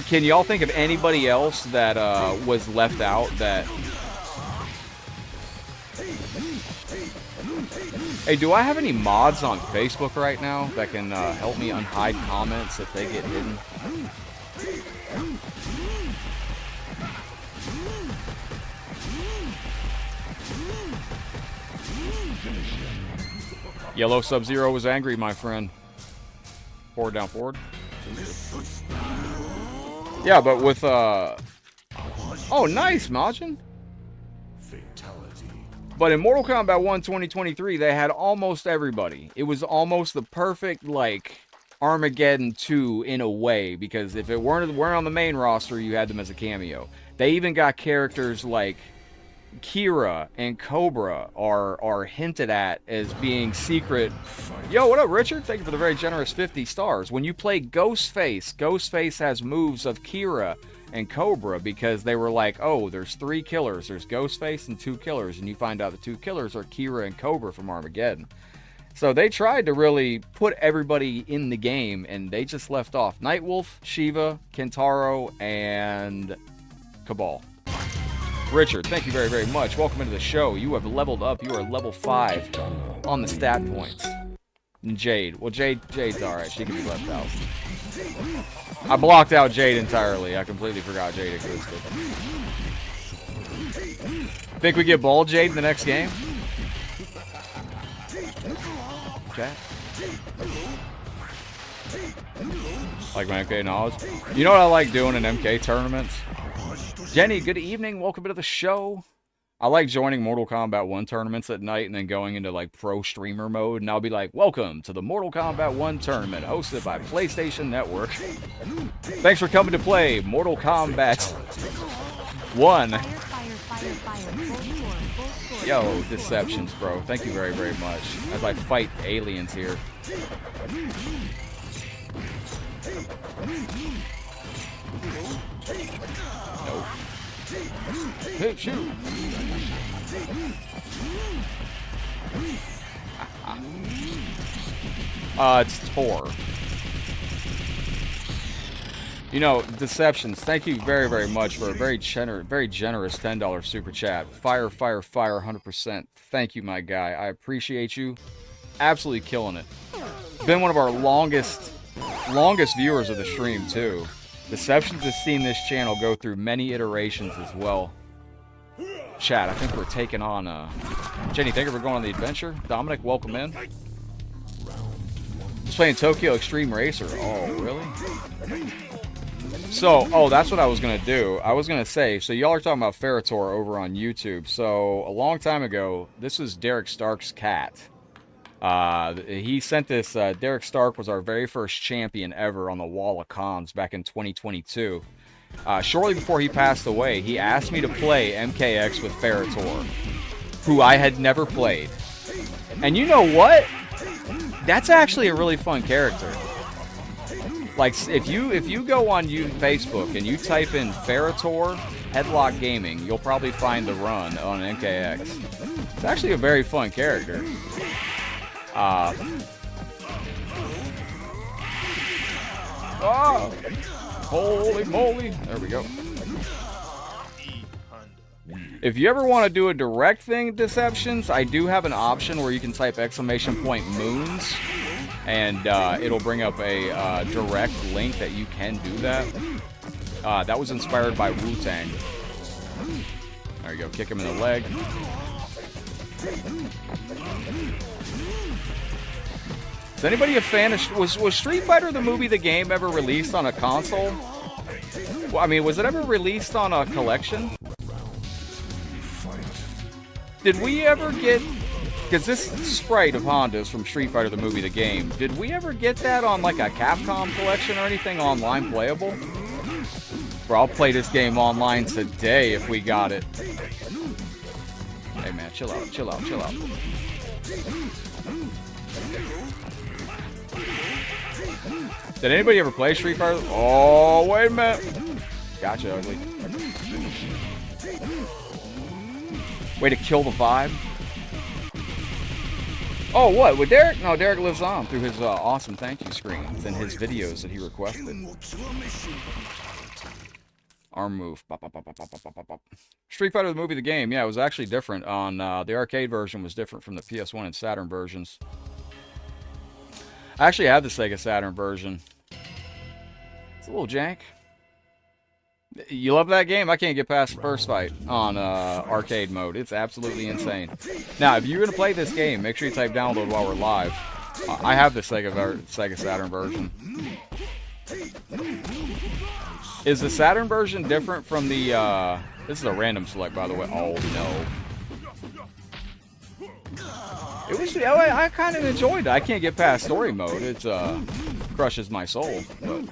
Can y'all think of anybody else that was left out that... Hey, do I have any mods on Facebook right now that can help me unhide comments if they get hidden? Yellow Sub-Zero was angry, my friend. Forward, down, forward. Yeah, but with, Oh, nice, Majin. But in Mortal Kombat 1 2023, they had almost everybody. It was almost the perfect, like, Armageddon 2 in a way, because if it weren't on the main roster, you had them as a cameo. They even got characters like Kira and Cobra are hinted at as being secret. Yo, what up, Richard? Thank you for the very generous 50 stars. When you play Ghostface, Ghostface has moves of Kira and Cobra because they were like, oh, there's 3 killers. There's Ghostface and 2 killers, and you find out the 2 killers are Kira and Cobra from Armageddon. So they tried to really put everybody in the game, and they just left off Nightwolf, Shiva, Kentaro, and Cabal. Richard, thank you very, very much. Welcome into the show. You have leveled up. You are level 5 on the stat points. And Jade. Well, Jade's alright. She can be left out. I blocked out Jade entirely. I completely forgot Jade existed. Think we get ball Jade in the next game? Okay. Like my MK knowledge. You know what I like doing in MK tournaments? Jenny, good evening. Welcome to the show. I like joining Mortal Kombat 1 tournaments at night and then going into like pro streamer mode, and I'll be like, welcome to the Mortal Kombat 1 tournament hosted by PlayStation Network. Thanks for coming to play Mortal Kombat 1. Yo, deceptions, bro. Thank you very, very much. As I fight aliens here. Nope. Hey, shoot. It's Tor. You know, deceptions. Thank you very, very much for a very generous $10 super chat. Fire, 100%. Thank you, my guy. I appreciate you. Absolutely killing it. Been one of our longest viewers of the stream too. Deceptions has seen this channel go through many iterations as well. Chat, I think we're taking on Jenny, thank you for going on the adventure. Dominic, welcome in. Just playing Tokyo Extreme Racer. Oh, really? So, oh, that's what I was going to do. I was going to say, so y'all are talking about Ferritor over on YouTube. So, a long time ago, this was Derek Stark's cat. He sent this, Derek Stark was our very first champion ever on the Wall of Cons back in 2022. Shortly before he passed away, he asked me to play MKX with Ferritor, who I had never played. And you know what? That's actually a really fun character. Like, if you go on Facebook and you type in Ferritor Headlockedgaming, you'll probably find the run on MKX. It's actually a very fun character. Oh, holy moly. There we go. If you ever want to do a direct thing, Deceptions, I do have an option where you can type !moons, and it'll bring up a direct link that you can do that. That was inspired by Wu-Tang. There you go, kick him in the leg. Is anybody a fan of... Was Street Fighter the movie, the game, ever released on a console? Well, I mean, was it ever released on a collection? Did we ever get... Because this sprite of Honda's from Street Fighter the movie, the game, did we ever get that on like a Capcom collection or anything online playable? Bro, I'll play this game online today if we got it. Hey man, chill out, chill out, chill out. Did anybody ever play Street Fighter? Oh, wait a minute. Gotcha, ugly. Way to kill the vibe. Oh, what? With Derek? No, Derek lives on through his awesome thank you screens and his videos that he requested. Arm move. Bop, bop, bop, bop, bop, bop, bop. Street Fighter the movie, the game. Yeah, it was actually different. On the arcade version was different from the PS1 and Saturn versions. I actually have the Sega Saturn version. It's a little jank. You love that game? I can't get past the first fight on arcade mode. It's absolutely insane. Now, if you're going to play this game, make sure you type download while we're live. I have the Sega Saturn version. Is the Saturn version different from the... this is a random select, by the way. Oh, no. It was... I kind of enjoyed it. I can't get past story mode. It crushes my soul. But...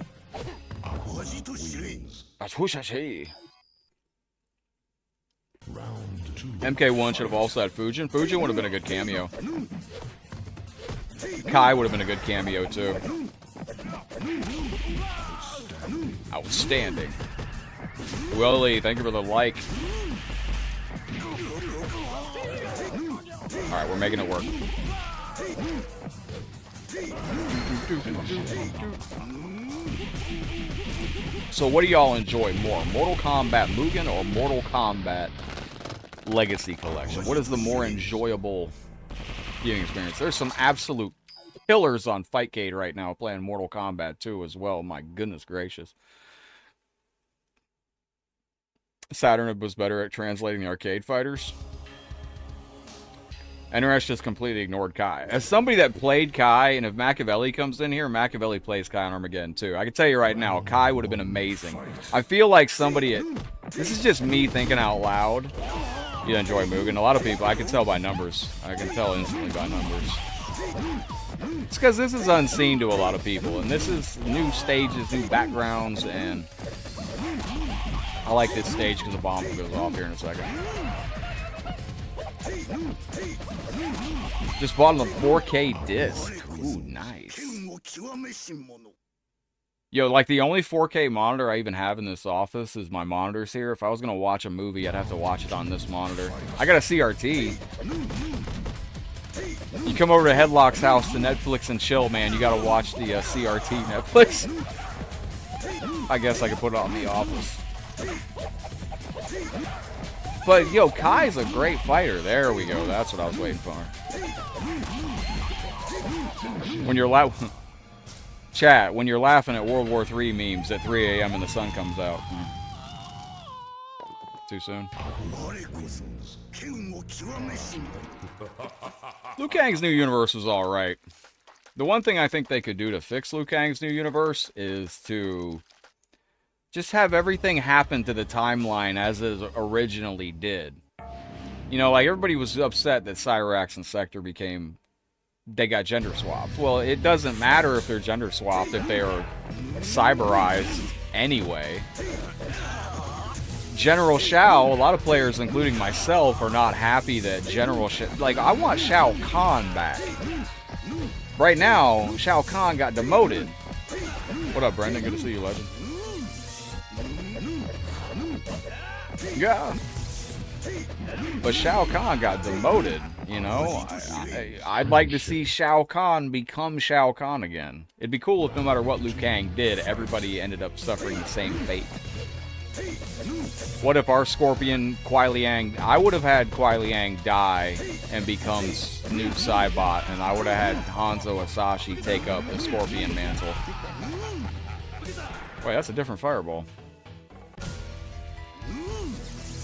Round MK1 should have also had Fujin. Fujin would have been a good cameo. Kai would have been a good cameo, too. Outstanding. Willie, thank you for the like. Alright, we're making it work. So what do y'all enjoy more? Mortal Kombat Mugen or Mortal Kombat Legacy Collection? What is the more enjoyable viewing experience? There's some absolute killers on Fightcade right now playing Mortal Kombat 2 as well. My goodness gracious. Saturn was better at translating the arcade fighters. NRS just completely ignored Kai. As somebody that played Kai, and if Machiavelli comes in here, Machiavelli plays Kai on Armageddon too. I can tell you right now, Kai would have been amazing. I feel like somebody this is just me thinking out loud. You enjoy Mugen. A lot of people, I can tell by numbers. I can tell instantly by numbers. It's because this is unseen to a lot of people, and this is new stages, new backgrounds, and I like this stage because the bomb goes off here in a second. Just bought on the 4K disc. Ooh, nice. Yo, like the only 4K monitor I even have in this office is my monitors here. If I was gonna watch a movie, I'd have to watch it on this monitor. I got a CRT. You come over to Headlock's house to Netflix and chill, man. You gotta watch the CRT Netflix. I guess I could put it on the office. But, yo, Kai's a great fighter. There we go. That's what I was waiting for. When you're Chat, when you're laughing at World War III memes at 3 a.m. and the sun comes out. Too soon. Liu Kang's new universe was alright. The one thing I think they could do to fix Liu Kang's new universe is to just have everything happen to the timeline as it originally did. You know, like everybody was upset that Cyrax and Sector they got gender swapped. Well, it doesn't matter if they're gender swapped if they are cyberized anyway. General Shao, a lot of players, including myself, are not happy that General Shao... Like, I want Shao Kahn back. Right now, Shao Kahn got demoted. What up, Brendan? Good to see you, legend. Yeah. But Shao Kahn got demoted, you know? I'd like to see Shao Kahn become Shao Kahn again. It'd be cool if no matter what Liu Kang did, everybody ended up suffering the same fate. What if our Scorpion, Kuai Liang... I would have had Kuai Liang die and become new Cybot, and I would have had Hanzo Asashi take up the Scorpion mantle. Wait, that's a different fireball.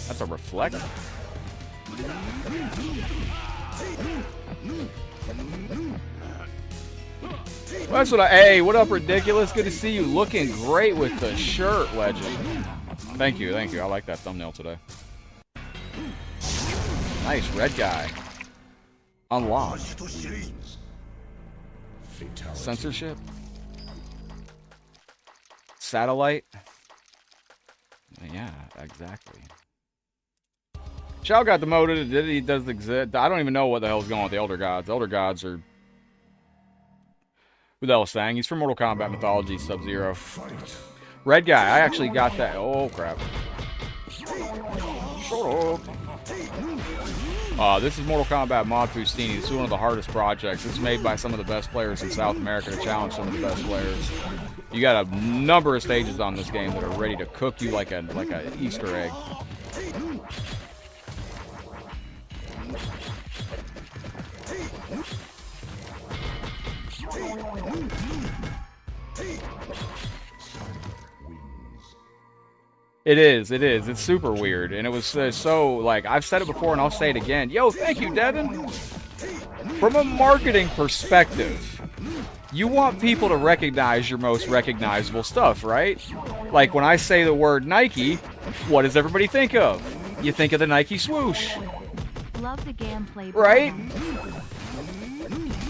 That's a reflect? Well, that's what hey, what up, Ridiculous? Good to see you. Looking great with the shirt, legend. Thank you, thank you. I like that thumbnail today. Nice, red guy. Unlocked. Censorship. Satellite. Yeah, exactly. Shao got demoted. He does exist. I don't even know what the hell's going on with the Elder Gods. Elder Gods are... Who the hell is saying? He's from Mortal Kombat Mythology, Sub-Zero. Red guy. I actually got that. Oh, crap. Shut up. This is Mortal Kombat Mod Fustini. This is one of the hardest projects. It's made by some of the best players in South America to challenge some of the best players. You got a number of stages on this game that are ready to cook you like a Easter egg. It is. It's super weird. And it was so, like, I've said it before and I'll say it again. Yo, thank you, Devin. From a marketing perspective, you want people to recognize your most recognizable stuff, right? Like, when I say the word Nike, what does everybody think of? You think of the Nike swoosh. Love the gameplay. Right?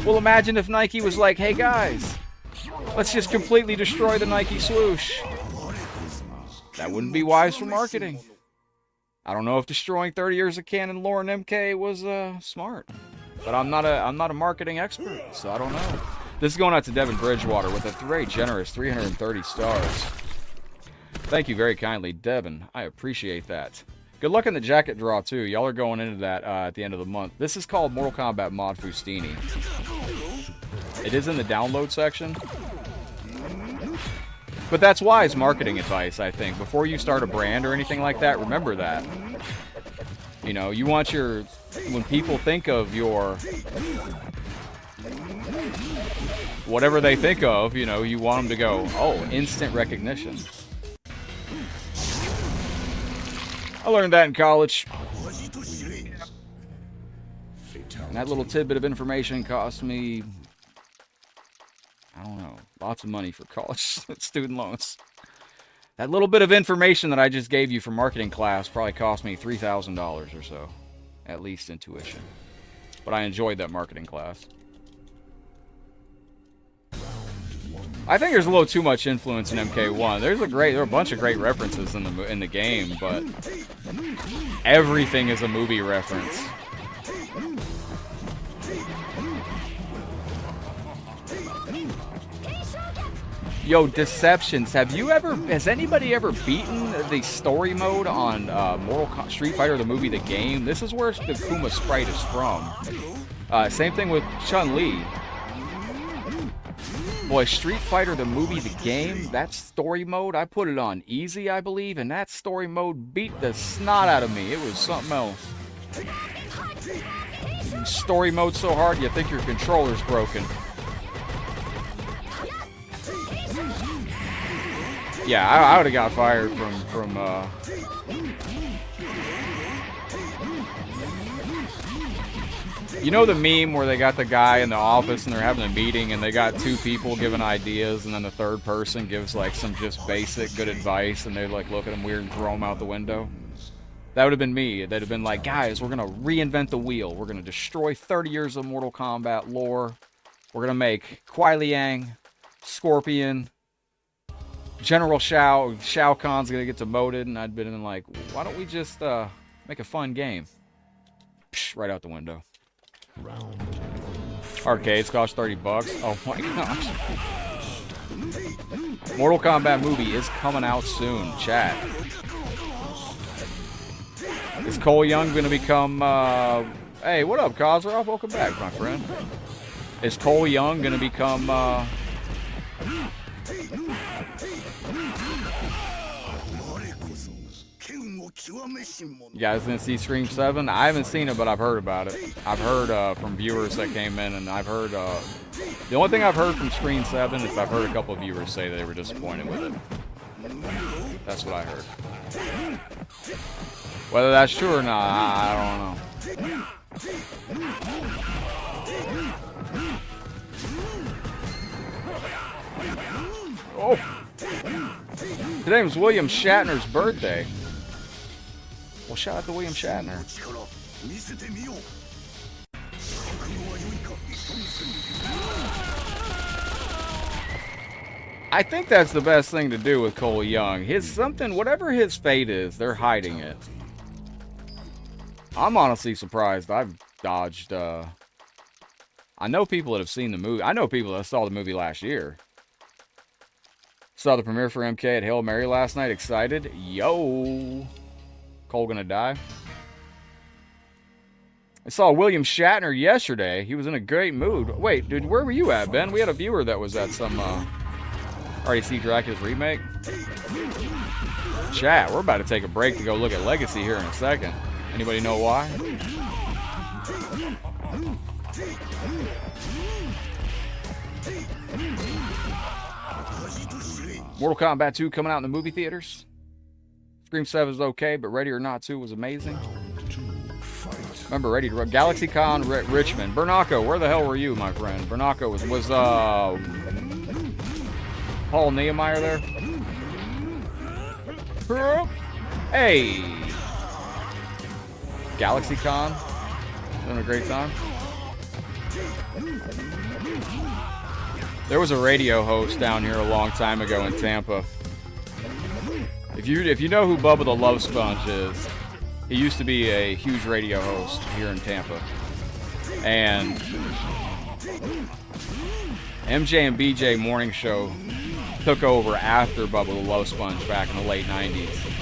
Well, imagine if Nike was like, hey, guys, let's just completely destroy the Nike swoosh. That wouldn't be wise for marketing. I don't know if destroying 30 years of canon lore in MK was smart, but I'm not a marketing expert, so I don't know. This is going out to Devin Bridgewater with a very generous 330 stars. Thank you very kindly, Devin. I appreciate that. Good luck in the jacket draw, too. Y'all are going into that at the end of the month. This is called Mortal Kombat Mod Fustini. It is in the download section. But that's wise marketing advice, I think. Before you start a brand or anything like that, remember that. You know, you want your... When people think of your... Whatever they think of, you know, you want them to go, oh, instant recognition. I learned that in college. And that little tidbit of information cost me, I don't know, lots of money for college student loans. That little bit of information that I just gave you for marketing class probably cost me $3,000 or so. At least in tuition. But I enjoyed that marketing class. I think there's a little too much influence in MK1. There are a bunch of great references in the game, but everything is a movie reference. Yo, Deceptions, has anybody ever beaten the story mode on Street Fighter the movie, the game? This is where the Akuma sprite is from. Same thing with Chun-Li. Boy, Street Fighter the movie, the game, that story mode, I put it on easy, I believe, and that story mode beat the snot out of me. It was something else. Story mode so hard, you think your controller's broken. Yeah, I would have got fired from you know the meme where they got the guy in the office and they're having a meeting and they got two people giving ideas and then the third person gives like some just basic good advice and they like look at him weird and throw him out the window? That would have been me. They'd have been like, guys, we're going to reinvent the wheel. We're going to destroy 30 years of Mortal Kombat lore. We're going to make Kuai Liang, Scorpion, General Shao Kahn's going to get demoted. And I'd been like, why don't we just make a fun game? Psh, right out the window. Arcades cost $30. Oh my gosh. Mortal Kombat movie is coming out soon, chat. Is Cole Young going to become... Hey, what up, Kozarov? Welcome back, my friend. Is Cole Young going to become... You guys didn't see Scream 7? I haven't seen it, but I've heard about it. I've heard from viewers that came in, and I've heard... the only thing I've heard from Scream 7 is I've heard a couple of viewers say that they were disappointed with it. That's what I heard. Whether that's true or not, I don't know. Oh! Today was William Shatner's birthday. Well, shout out to William Shatner. I think that's the best thing to do with Cole Young. Whatever his fate is, they're hiding it. I'm honestly surprised I've dodged, I know people that have seen the movie. I know people that saw the movie last year. Saw the premiere for MK at Hail Mary last night. Excited? Yo! Cole gonna die? I saw William Shatner yesterday. He was in a great mood. Wait, dude, where were you at, Ben? We had a viewer that was at some, RDC Dracula's remake. Chat, we're about to take a break to go look at Legacy here in a second. Anybody know why? Mortal Kombat 2 coming out in the movie theaters. Scream 7 is okay, but Ready or Not 2 was amazing. Remember, Ready to Run. Galaxy Con, Richmond. Bernaco, where the hell were you, my friend? Bernaco was Paul Nehemiah there? Hey! Galaxy Con. Having a great time. There was a radio host down here a long time ago in Tampa. If you know who Bubba the Love Sponge is, He used to be a huge radio host here in Tampa. And MJ and BJ morning show took over after Bubba the Love Sponge back in the late 90s.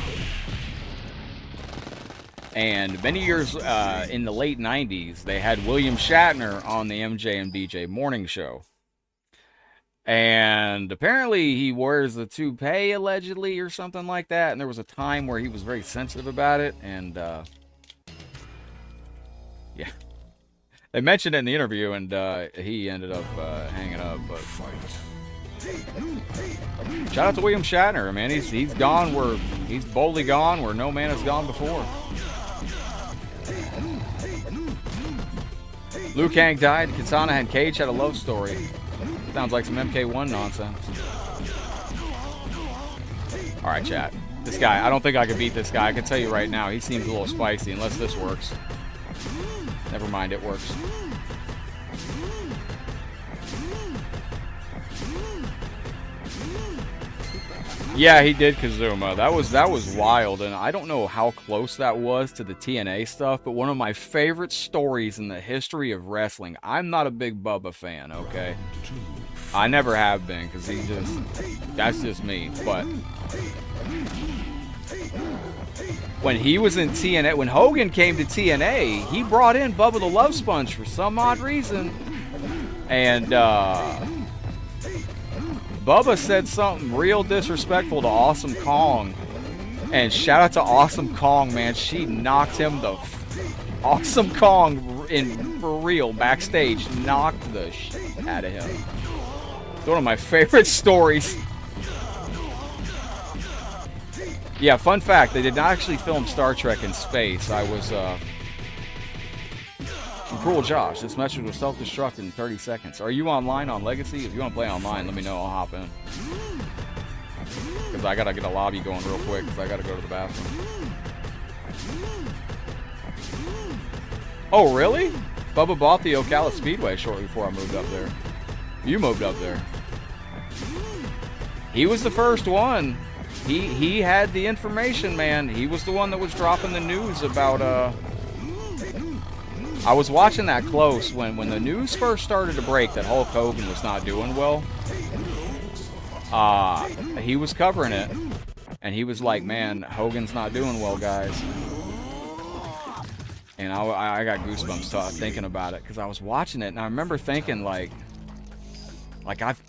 And many years in the late 90s, they had William Shatner on the MJ and BJ morning show. And apparently he wears the toupee, allegedly, or something like that. And there was a time where he was very sensitive about it. And, yeah. They mentioned it in the interview, and he ended up hanging up. But shout out to William Shatner, man. He's gone where he's boldly gone where no man has gone before. Liu Kang died. Katana and Cage had a love story. Sounds like some MK1 nonsense. All right, chat. This guy, I don't think I could beat this guy. I can tell you right now, he seems a little spicy unless this works. Never mind, it works. Yeah, he did Kazuma. That was wild, and I don't know how close that was to the TNA stuff, but one of my favorite stories in the history of wrestling. I'm not a big Bubba fan, okay? I never have been, because that's just me, but when he was in TNA, when Hogan came to TNA, he brought in Bubba the Love Sponge for some odd reason, and Bubba said something real disrespectful to Awesome Kong, and shout out to Awesome Kong, man. She knocked him the Awesome Kong for real backstage, knocked the shit out of him. It's one of my favorite stories. Yeah, fun fact, they did not actually film Star Trek in space. I was Cruel Josh, this message will self-destruct in 30 seconds. Are you online on Legacy? If you want to play online, let me know. I'll hop in. Because I got to get a lobby going real quick because I got to go to the bathroom. Oh, really? Bubba bought the Ocala Speedway shortly before I moved up there. You moved up there. He was the first one. He had the information, man. He was the one that was dropping the news about, I was watching that close when the news first started to break that Hulk Hogan was not doing well. He was covering it, and he was like, man, Hogan's not doing well, guys. And I got goosebumps thinking about it, because I was watching it, and I remember thinking, like I've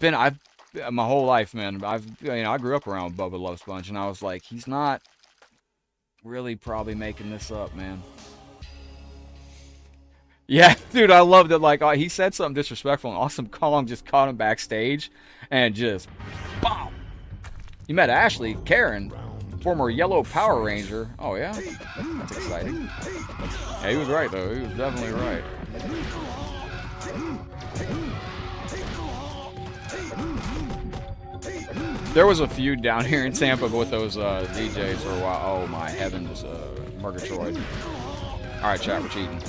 my whole life, man, I grew up around Bubba Love Sponge, and I was like, he's not really probably making this up, man. Yeah, dude, I loved it. Like, he said something disrespectful, and Awesome Kong just caught him backstage and just, BOM! You met Ashley, Karen, former Yellow Power Ranger. Oh, yeah? That's exciting. Yeah, he was right, though. He was definitely right. There was a feud down here in Tampa with those DJs for a while. Oh, my heavens, Murgatroyd. All right, chat, we're cheating.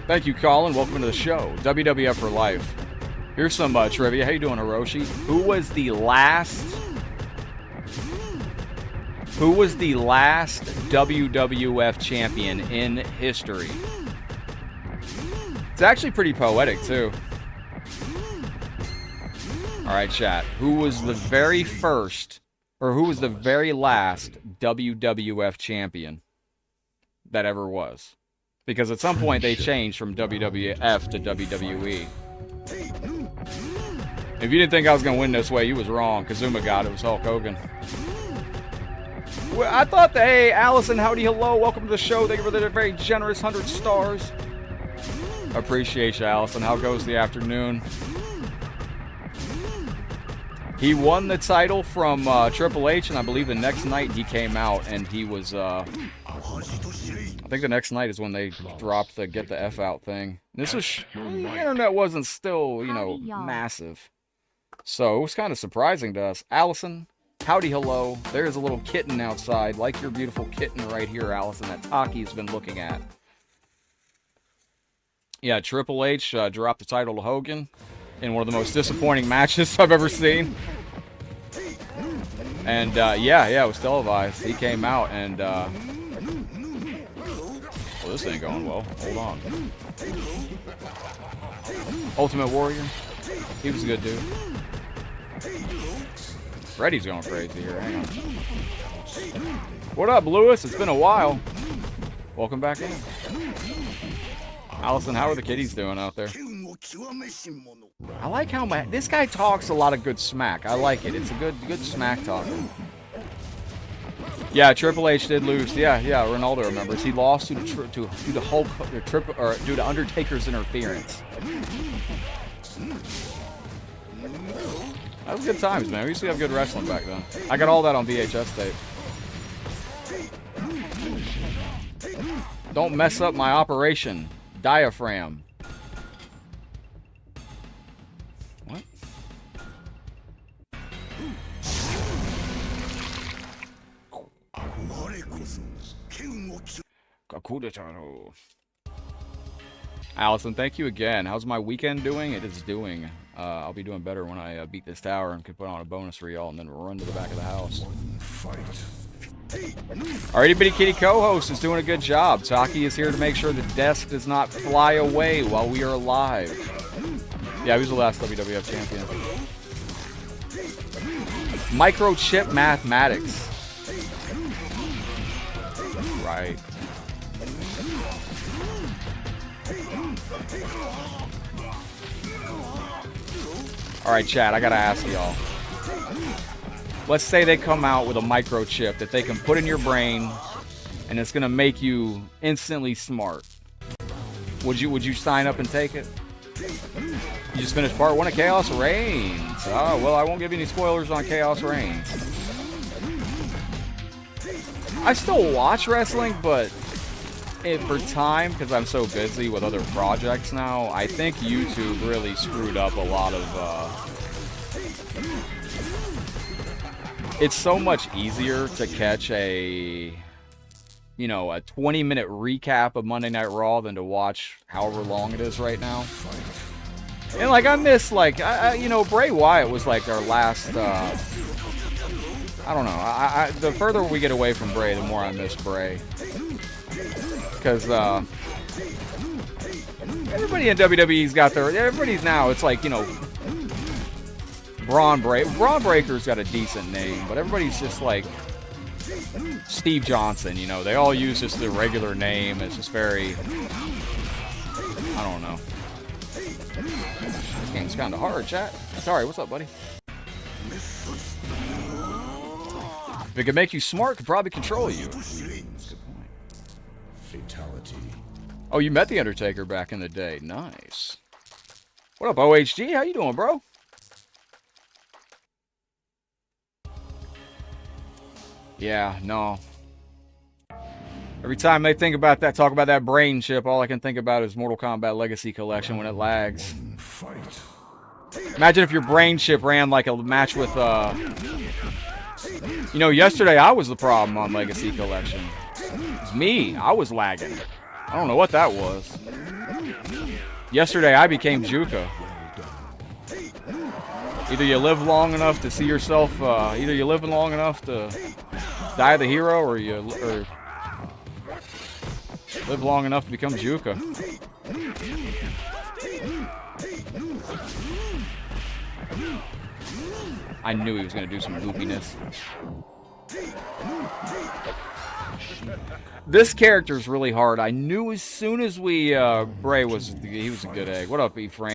Thank you, Colin. Welcome to the show. WWF for life. Here's some trivia. How you doing, Hiroshi? Who was the last WWF champion in history? It's actually pretty poetic, too. All right, chat. Who was the very first, or who was the very last WWF champion that ever was? Because at some point they changed from WWF to WWE. If you didn't think I was going to win this way, you was wrong. Kazuma got it. It was Hulk Hogan. Well, I thought that, hey, Allison, howdy, hello. Welcome to the show. Thank you for the very generous 100 stars. Appreciate you, Allison. How goes the afternoon? He won the title from Triple H, and I believe the next night he came out, and he was... I think the next night is when they dropped the "Get the F Out" thing. This was the internet wasn't still, massive, so it was kind of surprising to us. Allison, howdy, hello. There's a little kitten outside, like your beautiful kitten right here, Allison, that Taki's been looking at. Yeah, Triple H dropped the title to Hogan in one of the most disappointing matches I've ever seen. And yeah, it was televised. He came out and well, this ain't going well. Hold on. Ultimate Warrior. He was a good dude. Freddy's going crazy here. Hang on. What up, Lewis? It's been a while. Welcome back in. Allison, how are the kiddies doing out there? I like how this guy talks a lot of good smack. I like it. It's a good smack talk. Yeah, Triple H did lose. Yeah, Ronaldo remembers. He lost due to Hulk or due to Undertaker's interference. That was good times, man. We used to have good wrestling back then. I got all that on VHS tape. Don't mess up my operation. Diaphragm. What? Allison, thank you again. How's my weekend doing? It is doing. I'll be doing better when I beat this tower and can put on a bonus for y'all and then run to the back of the house. Our itty bitty kitty co-host is doing a good job. Taki is here to make sure the desk does not fly away while we are live. Yeah, he was the last WWF champion. Microchip mathematics. Right. Alright, chat, I gotta ask y'all. Let's say they come out with a microchip that they can put in your brain and it's gonna make you instantly smart. Would you sign up and take it? You just finished part 1 of Chaos Reigns. Oh, well, I won't give you any spoilers on Chaos Reigns. I still watch wrestling, but for time, because I'm so busy with other projects now, I think YouTube really screwed up a lot of... It's so much easier to catch a 20-minute recap of Monday Night Raw than to watch however long it is right now. And, like, I miss, like, Bray Wyatt was, like, our last, I don't know. The further we get away from Bray, the more I miss Bray. Because, everybody in WWE's got everybody's now, it's like, Braun Breaker's got a decent name, but everybody's just like Steve Johnson, they all use just the regular name. It's just very, I don't know. This game's kind of hard, chat. Sorry, what's up, buddy? If it could make you smart, it could probably control you. That's a good point. Fatality. Oh, you met the Undertaker back in the day. Nice. What up, OHG? How you doing, bro? Yeah, no. Every time they think about that, talk about that brain chip, all I can think about is Mortal Kombat Legacy Collection when it lags. Imagine if your brain chip ran like a match with, yesterday I was the problem on Legacy Collection. It's me. I was lagging. I don't know what that was. Yesterday I became Juka. Either you live long enough to see yourself, either you live long enough to die the hero, or you live long enough to become Juka. I knew he was going to do some goopiness. This character's really hard. I knew as soon as Bray he was a good egg. What up, Ephraim?